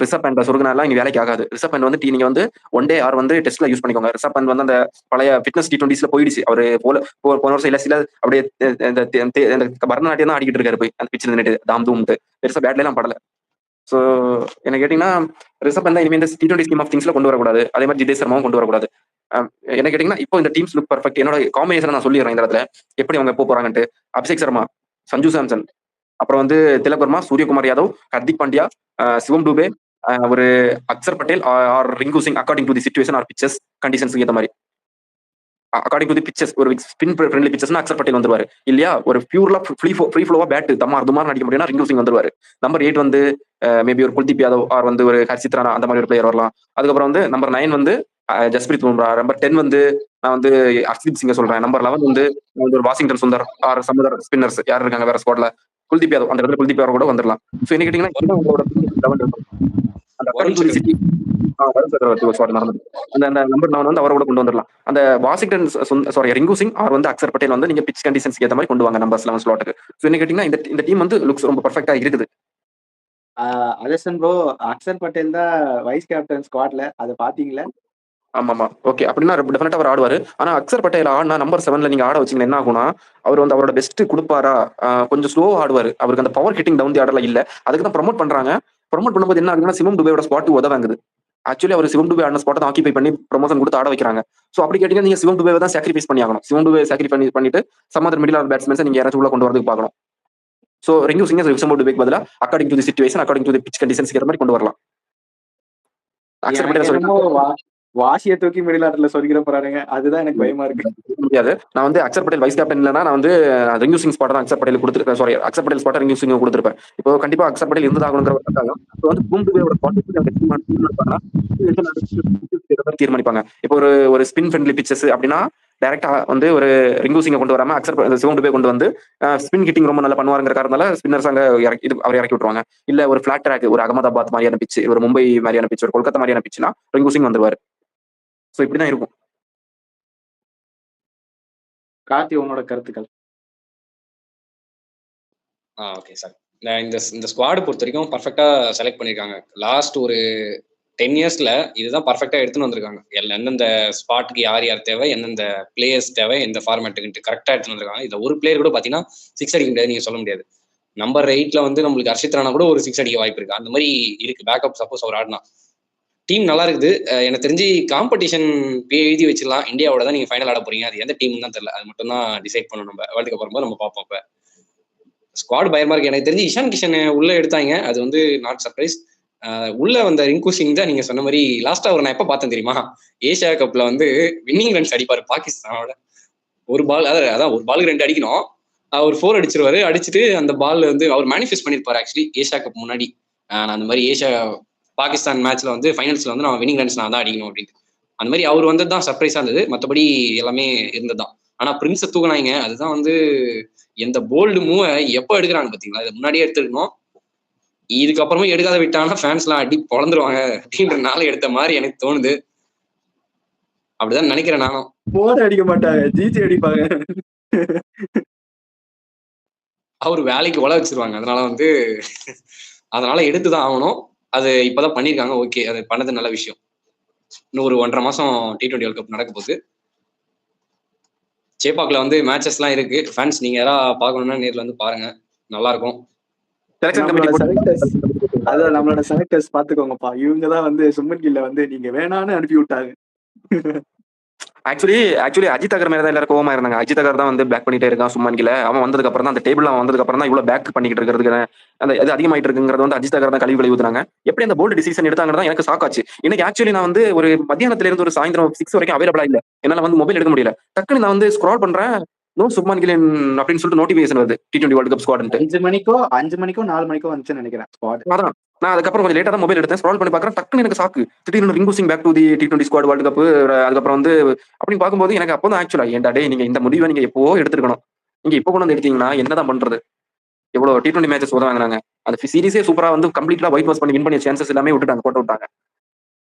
ரிஷப் பண்ட் சொருகுனாலாம் இங்க வேலைக்கு ஆகாது. ரிஷப் பண்ட் வந்து நீங்க வந்து ஒன் டே ஆர் வந்து டெஸ்ட்ல யூஸ் பண்ணிக்கோங்க. ரிஷப் பண்ட் வந்து அந்த பழைய ஃபிட்னஸ் T20s போயிடுச்சு. அவரு போன வருஷம் இல்ல சில அப்படியே பரதநாட்டியம் தான் ஆடிக்கிட்டு இருக்காரு போய் அந்த பிச்சு நின்னுட்டு தாம் தூம்ட்டு பெருசா பேட்ல எல்லாம் படல. சோ என்ன கேட்டீங்கன்னா ரிஷப் பண்ட் இனிமே இந்த T20 ஸ்கீம் ஆஃப் திங்ஸ்ல கொண்டு வரக்கூடாது. அதே மாதிரி ஜிதேஷ் சர்மாவும் கொண்டு வரக்கூடாது. என்ன கேட்டீங்கன்னா இப்போ இந்த டீம்ஸ் லுக் பர்ஃபெக்ட். என்னோட காம்பினேஷன் நான் சொல்லிடுறேன் இந்த இடத்துல எப்படி அவங்க போறாங்கன்ட்டு. அபிஷேக் சர்மா, சஞ்சு சாம்சன், அப்புறம் வந்து திலக் வர்மா, சூரியகுமார் யாதவ், ஹர்திக் பாண்டியா, சிவம் டூபே, ஒரு Axar Patel or Rinku Singh according to the situation or pitches conditions ஏற்ற மாதிரி. அக்கார்டிங் டு தி பிச்சஸ் ஒரு ஸ்பின் ஃப்ரெண்ட்லி பிச்சஸ்னா அக்சர் பட்டேல் வந்துருவாரு இல்லையா. ஒரு பியூர்லா ஃப்ரீ ஃப்ளோவா பேட் துமார் அடிக்க முடியும்னா ரிங்கு சிங் வந்துருவாரு. நம்பர் 8 வந்து மேபி ஒரு குல்தீப் யாதவ் ஆர் வந்து ஒரு ஹர்ஷித் ராணா அந்த மாதிரி ஒரு பிளேயர் வரலாம். அதுக்கப்புறம் வந்து நம்பர் 9 வந்து ஜஸ்பிரீத் பும்ரா. நம்பர் 10 வந்து நான் வந்து ஹர்ஷ்தீப் சிங்க சொல்றேன். நம்பர் 11 வந்து ஒரு வாஷிங்டன் சுந்தர் ஆர் சமுதர் ஸ்பின்னர்ஸ் யார் இருக்காங்க வேற ஸ்குவாட்ல. குல்தீப் யாதவ் அந்த இடத்துல குல்தீப் யாதவ் கூட வந்துடலாம். சோ என்ன கேட்டீங்கன்னா உங்களோட அந்த நம்பர் 9 வந்து அவரை கூட கொண்டு வந்துடலாம். அந்த வாஷிங்டன் ரிங்கு சிங் ஆர் வந்து அக்சர் பட்டேல் வந்து நீங்க பிச் கண்டிஷன்ஸ் ஏற்ற மாதிரி கொண்டு வாங்க நம்பர் 11 ஸ்லாட்டுக்கு. சோ என்ன கேட்டீங்கன்னா இந்த டீம் வந்து லுக்ஸ் ரொம்ப பர்ஃபெக்டா இருக்குது. அலெக்சன் ப்ரோ, அக்சர் பட்டேல் தான் வைஸ் கேப்டன் ஸ்குவாட்ல, அதை பாத்தீங்களா? ஆமாமா ஓகே அப்படின்னா டெஃபினட்டா அவர் ஆடுவாரு. ஆனா அக்சர் பட்டேல் ஆடினா நம்பர் 7ல நீங்க ஆட வச்சீங்கன்னா என்ன ஆகும்னா அவர் வந்து அவரோட பெஸ்ட் கொடுப்பாரா, கொஞ்சம் ஸ்லோ ஆடுவாரு. அவருக்கு அந்த பவர் ஹிட்டிங் டவுன் தி ஆர்டர்ல இல்ல. அதுக்கு தான் ப்ரொமோட் பண்றாங்க. ப்ரொமோட் பண்ணும்போது என்ன ஆகுதுன்னா சிவம் டுபேயோட ஸ்பாட் உதவாங்குது. ஆக்சுவலி அவர் சிவம் டுபே ஆடின ஸ்பாட்டை தான் ஆக்கிபை பண்ணி ப்ரொமோஷன் கொடுத்து ஆட வைக்கிறாங்க. சோ அப்படி கேட்டீங்கன்னா நீங்க சிவம் டுபேவை தான் சாக்ரிஃபைஸ் பண்ணி ஆகணும். சிவம் டுபே சாக்ரிஃபைஸ் பண்ணிட்டு some other middle order batsmen நீங்க யாராச்சும் உள்ள கொண்டு வரதுக்கு பார்க்கணும். சோ ரிங்கு சிங் சிவம் டுபேக்கு பதிலா according to the situation according to the pitch conditions ஏற்ற மாதிரி கொண்டு வரலாம். அக்சர் பட்டேல் வாசியை தூக்கி மிடில் ஆர்டர்ல சொல்லிக்கிற போறாருங்க. அதுதான் எனக்கு பயமா இருக்கு. முடியாது. நான் வந்து அக்சர் பட்டேல் வைஸ் கேப்டன் இல்லைன்னா நான் வந்து ரிங்கு சிங் ஸ்பாட் தான் அக்சர் பட்டேல் கொடுத்துருப்பேன். சாரி அக்சர் பட்டேல் ஸ்பாட் ரிங்கு சிங் கொடுத்துருப்பேன். இப்போ கண்டிப்பா அக்சர் பட்டேல் இருந்ததாகணுங்கிற ஒரு கட்டாயம். இப்போ வந்து பூம்புவேயோட தீர்மானிப்பாங்க. இப்போ ஒரு ஸ்பின் ஃப்ரெண்ட்லி பிச்சஸ் அப்படின்னா டைரக்டா வந்து ஒரு ரிங்கு சிங்கை கொண்டு வராம அக்சர் சிவம் டுபே கொண்டு வந்து ஸ்பின் ஹிட்டிங் ரொம்ப நல்லா பண்ணுவாருங்கிற காரணத்தால ஸ்பின்னர்ஸ் அங்க அவர் இறக்கி விட்டுருவாங்க. இல்ல ஒரு பிளாட் ட்ராக் ஒரு அகமதாபாத் மாதிரியான பிச், ஒரு மும்பை மாதிரியான பிச், ஒரு கொல்கத்தா மாதிரியான பிச்னா ரிங்கு சிங் வந்துருவாரு. சோ இப்படிதான் இருக்கும். கார்த்தி, உங்களோட கருத்துக்கள்? Okay sir. இந்த ஸ்குவாட் பொறுத்த வரைக்கும் பர்ஃபெக்டா செலக்ட் பண்ணிருக்காங்க. லாஸ்ட் ஒரு 10 இயர்ஸ்ல இதுதான் பர்ஃபெக்டா எடுத்துன்னு வந்திருக்காங்க. எந்தெந்த ஸ்பாட்டுக்கு யார் யார் தேவை, எந்தெந்த பிளேயர்ஸ் தேவை, எந்த ஃபார்மேட்டுக்கு கரெக்டா எடுத்துன்னு வந்திருக்காங்க. இதுல ஒரு பிளேயர் கூட பாத்தீங்கன்னா 6 அடிக்க முடியாது, நீங்க சொல்ல முடியாது. நம்பர் 8ல வந்து நம்மளுக்கு ஹர்ஷித் ராணா கூட ஒரு 6 அடிக்க வாய்ப்பு இருக்கு. அந்த மாதிரி இருக்கு பேக்கப் சப்போஸ் அவர் ஆடினா. டீம் நல்லா இருக்குது. எனக்கு தெரிஞ்சு காம்படிஷன் எழுதி வச்சிடலாம். இந்தியாவோட தான் நீங்க ஃபைனல் ஆட போறீங்க. அது எந்த டீம் தான் தெரியல. அது மட்டும் தான் டிசைட் பண்ணணும். நம்ம வேர்ல்டு கப் வரும்போது நம்ம பார்ப்போம். இப்ப ஸ்குவாட் பயமா இருக்கு. எனக்கு தெரிஞ்சு இஷான் கிஷன் உள்ள எடுத்தாங்க. அது வந்து நாட் சர்ப்ரைஸ். உள்ள வந்த ரிங்கு சிங் தான் நீங்க சொன்ன மாதிரி லாஸ்டா அவர் நான் எப்ப பார்த்தேன் தெரியுமா, ஏசியா கப்ல வந்து வின்னிங் ரன்ஸ் அடிப்பாரு பாகிஸ்தானோட. ஒரு பால் அதான் ஒரு பாலுக்கு 2 அடிக்கணும். அவர் 4 அடிச்சிருவாரு. அடிச்சுட்டு அந்த பால் வந்து அவர் மேனிஃபெஸ்ட் பண்ணிருப்பாரு. ஆக்சுவலி ஏசியா கப் முன்னாடி நான் அந்த மாதிரி பாகிஸ்தான் மேட்ச்ல வந்து ஃபைனல்ஸ்ல வந்து நான் வின்னிங் ரன்ஸ் நான் தான் அடிக்கணும் அப்படின்ட்டு. அந்த மாதிரி அவர் வந்தது தான் சர்ப்ரைஸா இருந்தது. மற்றபடி எல்லாமே இருந்ததுதான். ஆனா பிரின்ஸை தூக்குனாங்க. அதுதான் வந்து எந்த போல்டு மூவ எப்போ எடுக்கிறாங்க பாத்தீங்களா, இதை முன்னாடியே எடுத்துருக்கணும். இதுக்கப்புறமும் எடுக்காத விட்டாங்கன்னா ஃபேன்ஸ் எல்லாம் அடி பொழந்துருவாங்க அப்படின்றனால எடுத்த மாதிரி எனக்கு தோணுது. அப்படிதான் நினைக்கிறேன் நானும். போர் அடிக்க மாட்டாங்க, ஜிஜி அடிப்பாங்க. அவரு வேலைக்கு உழ வச்சிருவாங்க. அதனால வந்து அதனால எடுத்துதான் ஆகணும். அது இப்பதான் பண்ணிருக்காங்க. ஓகே, அது பண்ணது நல்ல விஷயம். இன்னும் ஒரு 1.5 மாசம் T20 வேர்ல்ட் கப் நடக்க போகுது. சேப்பாக்ல வந்து மேட்சஸ் எல்லாம் இருக்கு. ஃபேன்ஸ் நீங்க யாராவது பார்க்கணும்னா நேர்ல வந்து பாருங்க, நல்லா இருக்கும். அதான் நம்மளோட செலக்டர்ஸ் பாத்துக்கோங்கப்பா. இவங்கதான் வந்து சுமன் கில்ல வந்து நீங்க வேணான்னு அனுப்பி விட்டாங்க. ஆக்சுவலி அஜித் அகர் மேல தான் எல்லாரும் கோவமா இருந்தாங்க. அஜித் அகர் தான் வந்து பேக் பண்ணிட்டே இருக்கான் சுமன் கில்ல. அவன் வந்ததுக்கு அப்புறம் தான் அந்த டேபிள் வந்ததுக்கு அப்புறம் தான் இவ்வளவு பேக் பண்ணிட்டு இருக்கிறதுக்கு அந்த இது அதிகமாயிட்டு இருக்குங்கிறது வந்து அஜித் அகர் தான் கழிவு ஊத்துறாங்க. எப்படி அந்த போல்டு டிசிஷன் எடுத்தாங்கன்னு எனக்கு ஷாக் ஆச்சு. எனக்கு ஆக்சுவலி நான் வந்து ஒரு மத்தியானத்துல இருந்து ஒரு சாயந்தரம் 6 வரைக்கும் அவைலபிளா இல்ல. என்னால வந்து மொபைல் எடுக்க முடியல. டக்குன்னு நான் வந்து ஸ்க்ரால் பண்றேன், நோ சுப்மான் கில் அப்படின்னு சொல்லிட்டு நோட்டிபிகேஷன் வருது T20 வேர்ல்ட் கப் ஸ்குவாட். 5 மணிக்கோ 4 மணிக்கோ வந்துச்சுன்னு நினைக்கிறேன் ஸ்குவாட். அதான் நான் அதுக்கப்புறம் கொஞ்சம் லேட்டா தான் மொபைல் எடுத்தேன். ஸ்க்ரால் பண்ணி பார்க்கறேன், டக்குன்னு எனக்கு சாக்கு. திடீர்னு Rinku Singh back to the T20 squad world cup. அதுக்கப்புறம் வந்து அப்படின்னு பார்க்கும்போது எனக்கு அப்போ தான் ஆக்சுவலா ஏன்டா டே நீங்க இந்த முடிவை நீங்க எப்போ எடுத்துருக்கணும். நீங்க இப்போ கொண்டு வந்து எடுத்தீங்கன்னா என்னதான் பண்றது. எவ்வளவு T20 மேட்சஸ் உதவாங்க. அந்த சீரிஸே சூப்பரா வந்து கம்ப்ளீட்டா ஒயிட் வாஷ் பண்ணி வின் பண்ணிய சான்சஸ் எல்லாமே போட்டு விட்டாங்க.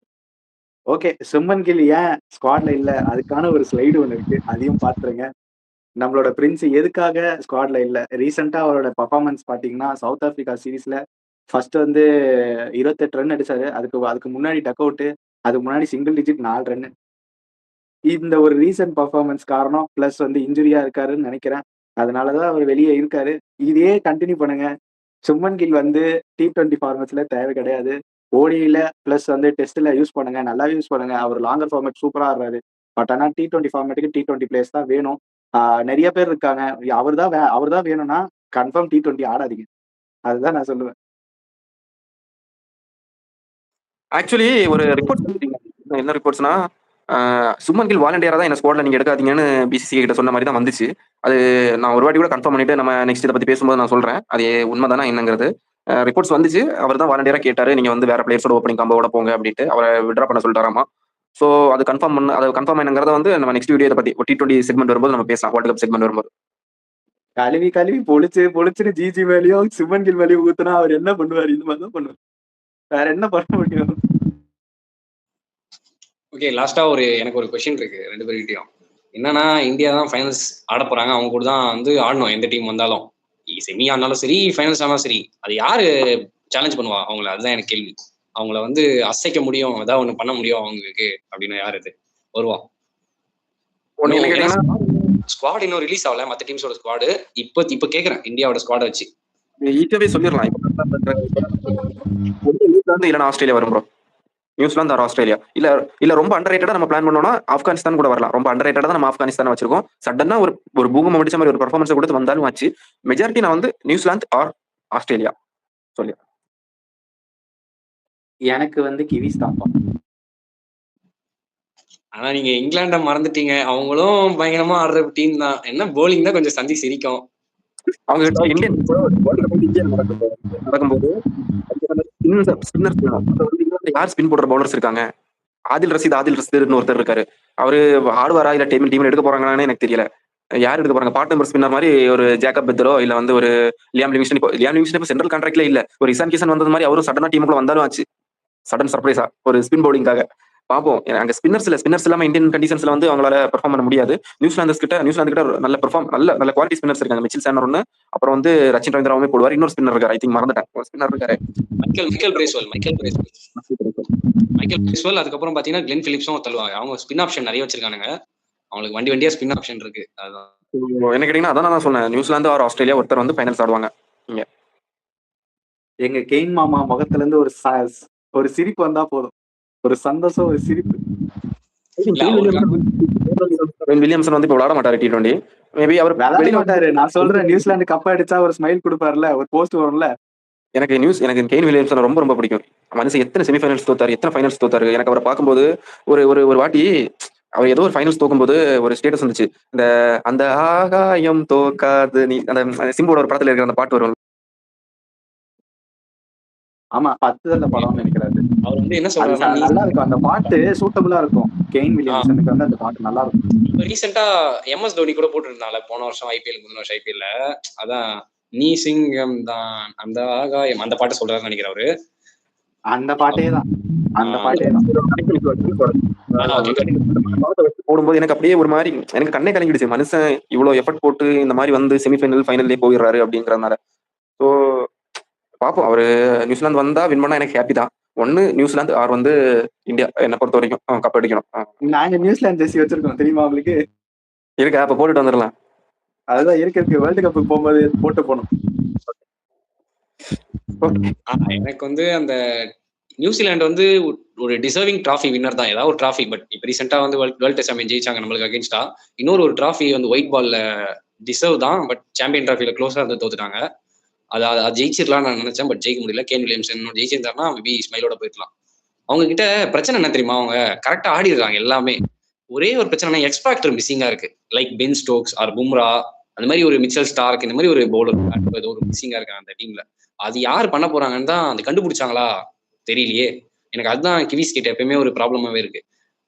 ஓகே, சுமன் கில் ஏன் ஸ்குவாட்ல இல்ல, அதுக்கான ஒரு ஸ்லைடு ஒண்ணு இருக்கு, அதையும் பாத்துருங்க. நம்மளோட பிரின்ஸ் எதுக்காக ஸ்குவாட்ல இல்ல, ரீசெண்டா அவரோட பர்ஃபார்மன்ஸ் பாத்தீங்கன்னா சவுத் ஆப்பிரிக்கா சீரீஸ்ல ஃபர்ஸ்ட் வந்து 28 ரன் அடிச்சாரு. அதுக்கு முன்னாடி டக் அவுட், அதுக்கு முன்னாடி சிங்கிள் டிஜிட் 4 ரன். இந்த ஒரு ரீசன்ட் பர்ஃபார்மன்ஸ் காரணம், பிளஸ் வந்து இன்ஜுரியா இருக்காருன்னு நினைக்கிறேன். அதனாலதான் அவர் வெளியே இருக்காரு. இதே கண்டினியூ பண்ணுங்க. சுமன் கில் வந்து T20 ஃபார்மேட்ஸ்ல தேவை கிடையாது. ஓடிஐல பிளஸ் வந்து டெஸ்ட்ல யூஸ் பண்ணுங்க, நல்லாவே யூஸ் பண்ணுங்க. அவர் லாங்கர் ஃபார்மேட் சூப்பரா ஆடுறாரு. பட் ஆனா T20 ஃபார்மேட்டுக்கு T20 பிளேயர்ஸ் தான் வேணும். நிறைய பேர் இருக்காங்க. அவர் தான் வேணும்னா கன்ஃபார்ம் T20 ஆடாதீங்க. அதுதான் நான் சொல்லுவேன். ஆக்சுவலி ஒரு ரிப்போர்ட் என்ன ரிப்போர்ட்ஸ்னா, சுமன் கில் வாலண்டியரா தான் என்ன ஸ்குவாட்ல நீங்க எடுக்காதீங்கன்னு BCCI கிட்ட சொன்ன மாதிரி தான் வந்துச்சு. அது நான் ஒரு வாட்டி கூட கன்ஃபார்ம் பண்ணிட்டு நம்ம நெக்ஸ்ட் இதை பத்தி பேசும்போது நான் சொல்றேன் அது உண்மைதானா என்னங்கிறது. ரிப்போர்ட்ஸ் வந்துச்சு. அவர் தான் வாலண்டியரா கேட்டாரு, நீங்க வந்து வேற பிளேயர்ஸோட ஓப்பனிங் காம்போட போங்க அப்படின்ட்டு அவரை விட்ரா பண்ண சொல்லிட்டாராமா. ஸோ அது கன்ஃபார்ம் என்னங்கிறத வந்து நம்ம நெக்ஸ்ட் வீடியோ பத்தி T20 செக்மெண்ட் வரும்போது நம்ம பேசலாம். வேர்ல்ட் கப் செக்மெண்ட் வரும்போது. கழுவி பொழிச்சுன்னு ஜிஜி மேலேயும் சுமன் கில் மேலேயும் ஊத்துனா அவர் என்ன பண்ணுவார்? இந்த மாதிரி தான் பண்ணுவார். வேற என்ன பண்ண முடியும்? ஓகே, லாஸ்டா எனக்கு ஒரு கொஸ்டின் இருக்கு ரெண்டு பேர்கிட்டயும். என்னன்னா, இந்தியா தான் ஃபைனல்ஸ் ஆட போறாங்க, அவங்க கூட தான் வந்து ஆடணும் எந்த டீம் வந்தாலும். செமி ஆனாலும் சரி, ஃபைனல்ஸ் ஆனாலும் சரி. அது யாரு சேலஞ்ச் பண்ணுவா அவங்கள? அதுதான் எனக்கு கேள்வி. அவங்கள வந்து அசைக்க முடியும், ஏதாவது ஒண்ணு பண்ண முடியும் அவங்களுக்கு அப்படின்னு யாரு இது வருவா? ஸ்குவாட் இன்னும் ரிலீஸ் ஆகல, மற்ற டீம்ஸோட ஸ்குவாடு. இப்ப கேக்குறேன் இந்தியாவோட ஸ்குவாட வச்சு ஈஸியாவே சொல்லிடலாம். இல்லைன்னா ஆஸ்திரேலியா வரும் ப்ரோ. New Zealand R Australia. இல்ல ரொம்ப அண்டர்ரேட்டடா நம்ம பிளான் பண்ணோம்னா ஆப்கானிஸ்தான் கூட வரலாம். ரொம்ப அண்டர்ரேட்டடா நம்ம ஆப்கானிஸ்தான் வச்சிருக்கோம். சடனா ஒரு பூகம் அடிச்ச மாதிரி ஒரு பெர்ஃபார்மன்ஸ் கொடுத்து வந்தாலும் ஆச்சு. மெஜாரிட்டி நான் வந்து நியூசிலாந்து ஆர் ஆஸ்திரேலியா சொல்லி. எனக்கு வந்து கிவிஸ் தான். ஆனா நீங்க இங்கிலாண்ட மறந்துட்டீங்க. அவங்களும் பயங்கரமா ஆடுற டீம் தான். என்ன போலிங் தான் கொஞ்சம் சந்தி சிரிக்கும். அவங்க கிட்ட இந்தியன் நடக்கும்போது யார் ஸ்பின் போடுற பவுலர்ஸ் இருக்காங்க? ஆதில் ரசீத்னு ஒருத்தர் இருக்காரு. அவரு ஆடுவாரா இல்ல டீம் எடுக்க போறாங்களான்னு எனக்கு தெரியல. யார் எடுக்க போறாங்க? பார்ட் நம்பர் ஸ்பின்னர் மாதிரி ஒரு ஜேக்கப் பெத்தரோ இல்ல வந்து ஒரு லியாம் லிவிங்ஸ்டன். இப்போ சென்ட்ரல் கான்ட்ராக்ட்ல இல்ல. ஒரு இசான் கிஷன் வந்தது மாதிரி அவரும் சடனா டீமுக்குள்ள வந்தாலும் ஆச்சு. சடன் சர்ப்ரைஸா ஒரு ஸ்பின் பவுலிங்காக பாப்போம். அங்க ஸ்பின்னர்ஸ் இல்லாம இந்தியன் கண்டிஷன்ஸ்ல வந்து அவங்களால பெர்ஃபார்ம் பண்ண முடியாது. நியூசிலாந்து கிட்ட நல்ல குவாலிட்டி ஸ்பின்னர்ஸ் இருக்காங்க. மிச்சில் சானர் ஒன்னு, அப்புறம் வந்து ரச்சின் ரவீந்திராவுமே போடுவார். இன்னொரு ஸ்பின்னர் இருக்காரு, ஐ திங்க் மறந்துட்டேன். ஒரு ஸ்பின்னர் இருக்காரு, மைக்கேல் பிரேஸ்வெல். அதுக்கப்புறம் பாத்தீங்கன்னா கிளென் பிலிப்ஸும் தள்ளுவாங்க. அவங்க ஸ்பின் ஆப்ஷன் நிறைய வச்சிருக்கானுங்க. அவங்களுக்கு வண்டியா ஸ்பின் ஆப்ஷன் இருக்கு. அதுதான் என்ன கேட்டீங்கன்னா, அதான் நான் சொன்னேன். நியூசிலாந்து ஆர் ஆஸ்திரேலியா ஒருத்தர் வந்து ஃபைனல்ஸ் ஆடுவாங்க. இங்க எங்க கெயின் மாமா முகத்துல இருந்து ஒரு சிரிப்பு வந்தா போதும். ஒரு சந்தோஷம், ஒரு சிரிப்பு. வில்லியம்சன் வந்து இப்ப விளையாட மாட்டாரு T20. மேபி அவர் விளையாட மாட்டாரு. நான் சொல்றேன், நியூசிலாந்து கப் அடிச்சா ஒரு ஸ்மைல் கொடுப்பாருல, ஒரு போஸ்ட் வரும்ல. எனக்கு கெயின் வில்லியம்சன் ரொம்ப பிடிக்கும். மனுஷன் எத்தனை செமிஃபைனல்ஸ் தோத்தாரு, எத்தனை ஃபைனல்ஸ் தோத்தாரு. எனக்கு அவரை பார்க்கும்போது ஒரு வாட்டி அவர் ஏதோ ஒரு ஃபைனல்ஸ் தோக்கும்போது ஒரு ஸ்டேட்டஸ் வந்துச்சு. அந்த ஆகாயம் தோக்காது நீ, அந்த சிம்போட ஒரு படத்துல இருக்கிற அந்த பாட்டு வரும். ஆமா, 10 அந்த படம் நினைக்கிறாரு. அவர் வந்து என்ன சொல்றாரு, நல்லா இருக்கும் அந்த பாட்டு, சூட்டபிளா இருக்கும். கெயின் வில்லியம்சனுக்கு வந்து அந்த பாட்டு நல்லா இருக்கும். இப்ப ரீசெண்டா MS தோனி கூட போட்டுருந்தால போன வருஷம் IPL, முந்தின வருஷம் IPL. அதான் நீ சிங்கம் தான் அந்த ஆகாயம், அந்த பாட்டு சொல்றாருன்னு நினைக்கிறேன் அவரு. அந்த பாட்டே தான் போடும்போது எனக்கு அப்படியே ஒரு மாதிரி எனக்கு கண்ணே கலங்கிடுச்சு. மனுஷன் இவ்வளவு எஃபர்ட் போட்டு இந்த மாதிரி வந்து செமிஃபைனல் ஃபைனல்லே போயிடுறாரு அப்படிங்கறதுனால. ஸோ பாப்போம். அவரு நியூசிலாந்து வந்தா வின் பண்ணா எனக்கு ஹாப்பி தான். ஒன்னு நியூசிலாந்து ஆர் வந்து இந்தியா, என்னை பொறுத்த வரைக்கும் கப் அடிக்கணும். நாங்க நியூசிலாந்து ஜெர்சி வச்சிருக்கோம் தெரியுமா உங்களுக்கு? இருக்கா? அப்ப போட்டுட்டு வந்துடலாம். அதுதான் இருக்கு. வேர்ல்டு கப்புக்கு போகும்போது போட்டு போகணும். எனக்கு வந்து அந்த நியூசிலாந்து வந்து ஒரு டிசர்விங் டிராஃபி வின்னர் தான், ஏதாவது ஒரு டிராஃபி. பட் இப்போ ரீசெண்டா வந்து வேர்ல்ட் டெஸ்ட் சாம்பியன் ஜெயிச்சாங்க நம்மளுக்கு அகேன்ஸ்டா. இன்னொரு டிராஃபி வந்து ஒயிட் பால்ல டிசர்வ் தான், பட் சாம்பியன் டிராஃபில க்ளோஸா இருந்து தோத்துட்டாங்க. அதை ஜெயிச்சிடலாம் நான் நினைச்சேன், பட் ஜெயிக்க முடியல. கேன் வில்லியம்சன் ஜெயிச்சிருந்தாருன்னா மேபி ஸ்மைலோட போயிடலாம். அவங்க கிட்ட பிரச்சனை என்ன தெரியுமா? அவங்க கரெக்டா ஆடி இருக்காங்க எல்லாமே. ஒரே ஒரு பிரச்சனை, எக்ஸ் ஃபேக்டர் மிஸ்ஸிங்கா இருக்கு. Like Ben Stokes or Bumrah, அந்த மாதிரி ஒரு மிச்சல் ஸ்டார்க், இந்த மாதிரி ஒரு பவுலர் ஏதோ ஒரு மிஸ்ஸிங்கா இருக்காங்க அந்த டீம்ல. அது யாரு பண்ண போறாங்கன்னு தான் அது கண்டுபிடிச்சாங்களா தெரியலையே. எனக்கு அதுதான் கிவிஸ் கிட்ட எப்பயுமே ஒரு ப்ராப்ளமாவே இருக்கு.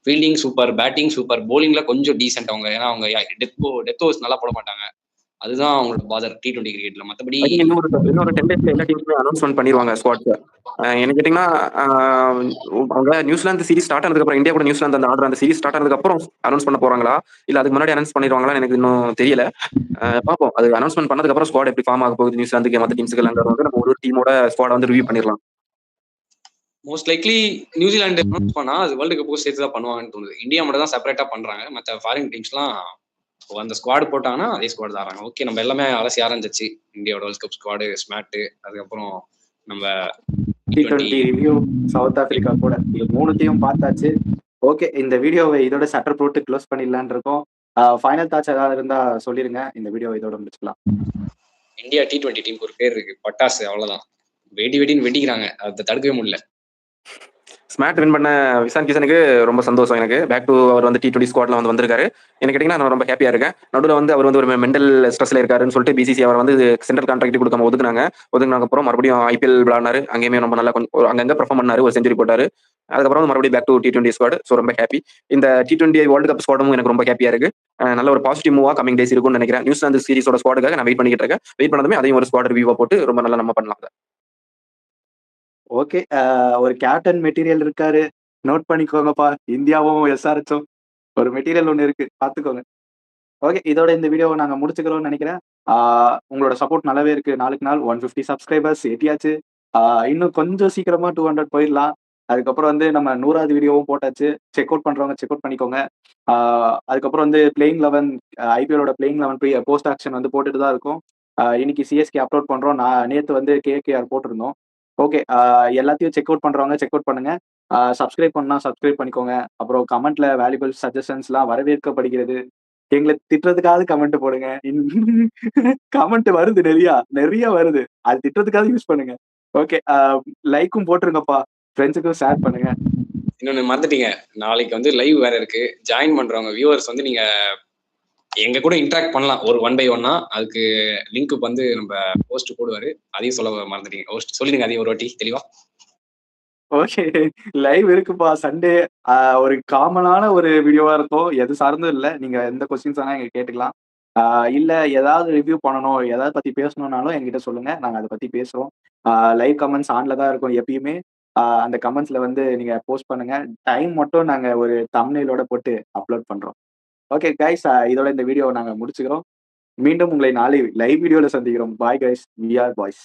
ஃபீல்டிங் சூப்பர், பேட்டிங் சூப்பர், போலிங்ல கொஞ்சம் டீசென்ட் அவங்க. ஏன்னா அவங்க டெத் ஓவர்ஸ் நல்லா போட மாட்டாங்க. அதுதான் அவங்களோட பாதர் T20 கிரிக்கெட்ல. மத்தபடி ஐ திங்க் இன்னொரு 10 டேஸ்ல எல்லா டீமுமே அனௌன்ஸ்மெண்ட் பண்ணிடுவாங்க ஸ்குவாட்ஸ். என்ன கேட்டீங்கன்னா அவங்க நியூசிலாந்து சீரிஸ் ஸ்டார்ட் ஆனதுக்கு அப்புறம், இந்தியா கூட நியூசிலாந்து அந்த ஆடுற அந்த சீரிஸ் ஸ்டார்ட் ஆனதுக்கு அப்புறம் அனௌன்ஸ் பண்ண போறாங்களா இல்ல அதுக்கு முன்னாடி அனௌன்ஸ் பண்ணிடுவாங்களா எனக்கு இன்னும் தெரியல. பார்ப்போம். அது அனௌன்ஸ்மெண்ட் பண்ணதுக்கு அப்புறம் ஸ்குவாட் எப்படி ஃபார்ம் ஆக போகுது நியூசிலாந்துக்கு மற்ற டீம்ஸ்க்கு எல்லாம் வந்து நம்ம ஒரு டீமோட ஸ்குவாட் வந்து ரிவ்யூ பண்ணிடலாம். மோஸ்ட் லைக்லி நியூசிலாந்து அனௌன்ஸ் பண்ணா அது வேர்ல்டு கப்புக்கு சேர்த்து தான் பண்ணுவாங்கன்னு தோணுது. இந்தியா மட்டும் தான் செப்பரேட்டா பண்றாங்க. மற்ற ஃபாரின் டீம்ஸ்லாம் அந்த ஸ்குவாட் போட்டாங்கன்னா அதே ஸ்குவாட் தான் ஆறாங்க. ஓகே, நம்ம எல்லாமே அலசி ஆரம்பிச்சிச்சு. இந்தியாவோட வேர்ல்ட் கப் ஸ்குவாடு, ஸ்மாட், அதுக்கப்புறம் நம்ம T20 ரிவ்யூ, சவுத் ஆப்பிரிக்கா கூட, இது 3த்தையும் பார்த்தாச்சு. ஓகே, இந்த வீடியோவை இதோட சட்டர் போட்டு க்ளோஸ் பண்ணிடலான்னு இருக்கோம். ஃபைனல் தாட்ஸ் ஏதாவது இருந்தா சொல்லிருங்க. இந்த வீடியோவை இதோட முடிச்சுக்கலாம். இந்தியா T20 டீமுக்கு ஒரு பேர் இருக்கு, பட்டாசு. அவ்வளவுதான், வெடின்னு வெடிக்கிறாங்க. அதை தடுக்கவே முடியல. ஸ்மாட் வின் பண்ண இஷான் கிஷனுக்கு ரொம்ப சந்தோஷம். எனக்கு பேக் டு அவர் வந்து T20 ஸ்குவாட்ல வந்து வந்திருக்காரு. எனக்கு கேட்டீங்கன்னா நான் ரொம்ப ஹாப்பியா இருக்கேன். நடுவில் வந்து அவர் வந்து ஒரு மென்டல் ஸ்ட்ரெஸ்ல இருக்காருன்னு சொல்லிட்டு பிசிசி அவர் வந்து சென்ட்ரல் கான்ட்ராக்ட் கொடுக்காம ஒதுக்குனாங்க அப்புறம் மறுபடியும் ஐபிஎல் விளையாடினாரு. அங்கேயுமே ரொம்ப நல்லா அங்கங்க பெர்ஃபார்ம் பண்ணாரு, ஒரு செஞ்சுரி போட்டாரு. அதுக்கப்புறம் மறுபடியும் back to T20 squad. So ரொம்ப ஹாப்பி. இந்த T20 வேர்ல்டு கப் ஸ்குவாடும் எனக்கு ரொம்ப ஹாப்பியா இருக்கு. நல்ல ஒரு பாசிட்டிவ் மூவா கமிங் டேஸ் இருக்கும்னு நினைக்கிறேன். நியூசிலாந்து சீரிஸோட ஸ்குவாடுக்காக நான் வெயிட் பண்ணிட்டு இருக்கேன். வெயிட் பண்ணதுமே அதையும் ஒரு ஸ்குவாட் ரிவ்யூவா போட்டு ரொம்ப நல்லா நம்ம பண்ணலாம். ஓகே, ஒரு கேப்டன் மெட்டீரியல் இருக்காரு, நோட் பண்ணிக்கோங்கப்பா. இந்தியாவும் எஸ்ஆர்எச்சும் ஒரு மெட்டீரியல் ஒன்று இருக்கு, பார்த்துக்கோங்க. ஓகே, இதோட இந்த வீடியோவை நாங்கள் முடிச்சுக்கிறோம்னு நினைக்கிறேன். உங்களோட சப்போர்ட் நல்லாவே இருக்கு. நாளுக்கு நாள் 150 சப்ஸ்கிரைபர்ஸ் ஏற்றியாச்சு. இன்னும் கொஞ்சம் சீக்கிரமா 200 போயிடலாம். அதுக்கப்புறம் வந்து நம்ம 100வது வீடியோவும் போட்டாச்சு. செக் அவுட் பண்றவங்க செக் அவுட் பண்ணிக்கோங்க. அதுக்கப்புறம் வந்து பிளேயிங் 11 ஐபிஎலோட பிளேயிங் 11 போஸ்ட் ஆக்ஷன் வந்து போட்டுட்டு தான் இருக்கும். இன்னைக்கு சிஎஸ்கே அப்லோட் பண்றோம். நான் நேற்று வந்து கேகேஆர் போட்டிருந்தோம். ஓகே, எல்லாத்தையும் செக் அவுட் பண்றவங்க செக் அவுட் பண்ணுங்க. சப்ஸ்கிரைப் பண்ணா சப்ஸ்கிரைப் பண்ணிக்கோங்க. அப்புறம் கமெண்ட்ல வேல்யூபிள் சஜஷன்ஸ்லாம் வரவேற்கப்படுகிறது. எங்களை திட்டுறதுக்காவது கமெண்ட் போடுங்க. கமெண்ட் வருது, நிறைய வருது. அது திட்டுறதுக்காவது யூஸ் பண்ணுங்க. ஓகே, லைக்கும் போட்டுருங்கப்பா, ஃப்ரெண்ட்ஸுக்கும் ஷேர் பண்ணுங்க. இன்னொன்னு மறந்துட்டீங்க, நாளைக்கு வந்து லைவ் வேற இருக்கு. ஜாயின் பண்றவங்க வியூவர்ஸ் வந்து நீங்க எங்க கூட இன்டராக்ட் பண்ணலாம் ஒரு 1 by 1. அதுக்கு லிங்க் வந்து நம்ம போஸ்ட் போடுவாரு, அதையும் சொல்ல மறந்துட்டீங்க. சொல்லிடுங்க அதையும் ஒரு வாட்டி தெளிவா. ஓகே, லைவ் இருக்குப்பா சண்டே. ஒரு காமனான ஒரு வீடியோவா இருக்கும், எது சார்ந்தும் இல்லை. நீங்க எந்த கொஸ்டின்ஸ் வேணா எங்க கேட்டுக்கலாம். இல்ல ஏதாவது ரிவ்யூ பண்ணணும், ஏதாவது பத்தி பேசணும்னாலும் என்கிட்ட சொல்லுங்க, நாங்க அதை பத்தி பேசுறோம். லைவ் கமெண்ட்ஸ் ஆன்ல தான் இருக்கும் எப்பயுமே. அந்த கமெண்ட்ஸ்ல வந்து நீங்க போஸ்ட் பண்ணுங்க. டைம் மட்டும் நாங்க ஒரு தம்ப்நெயிலோட போட்டு அப்லோட் பண்றோம். ஓகே கைஸ், இதோட இந்த வீடியோவை நாங்க முடிச்சுக்கிறோம். மீண்டும் உங்களை நாளை லைவ் வீடியோல சந்திக்கிறோம். Bye guys, we are boys.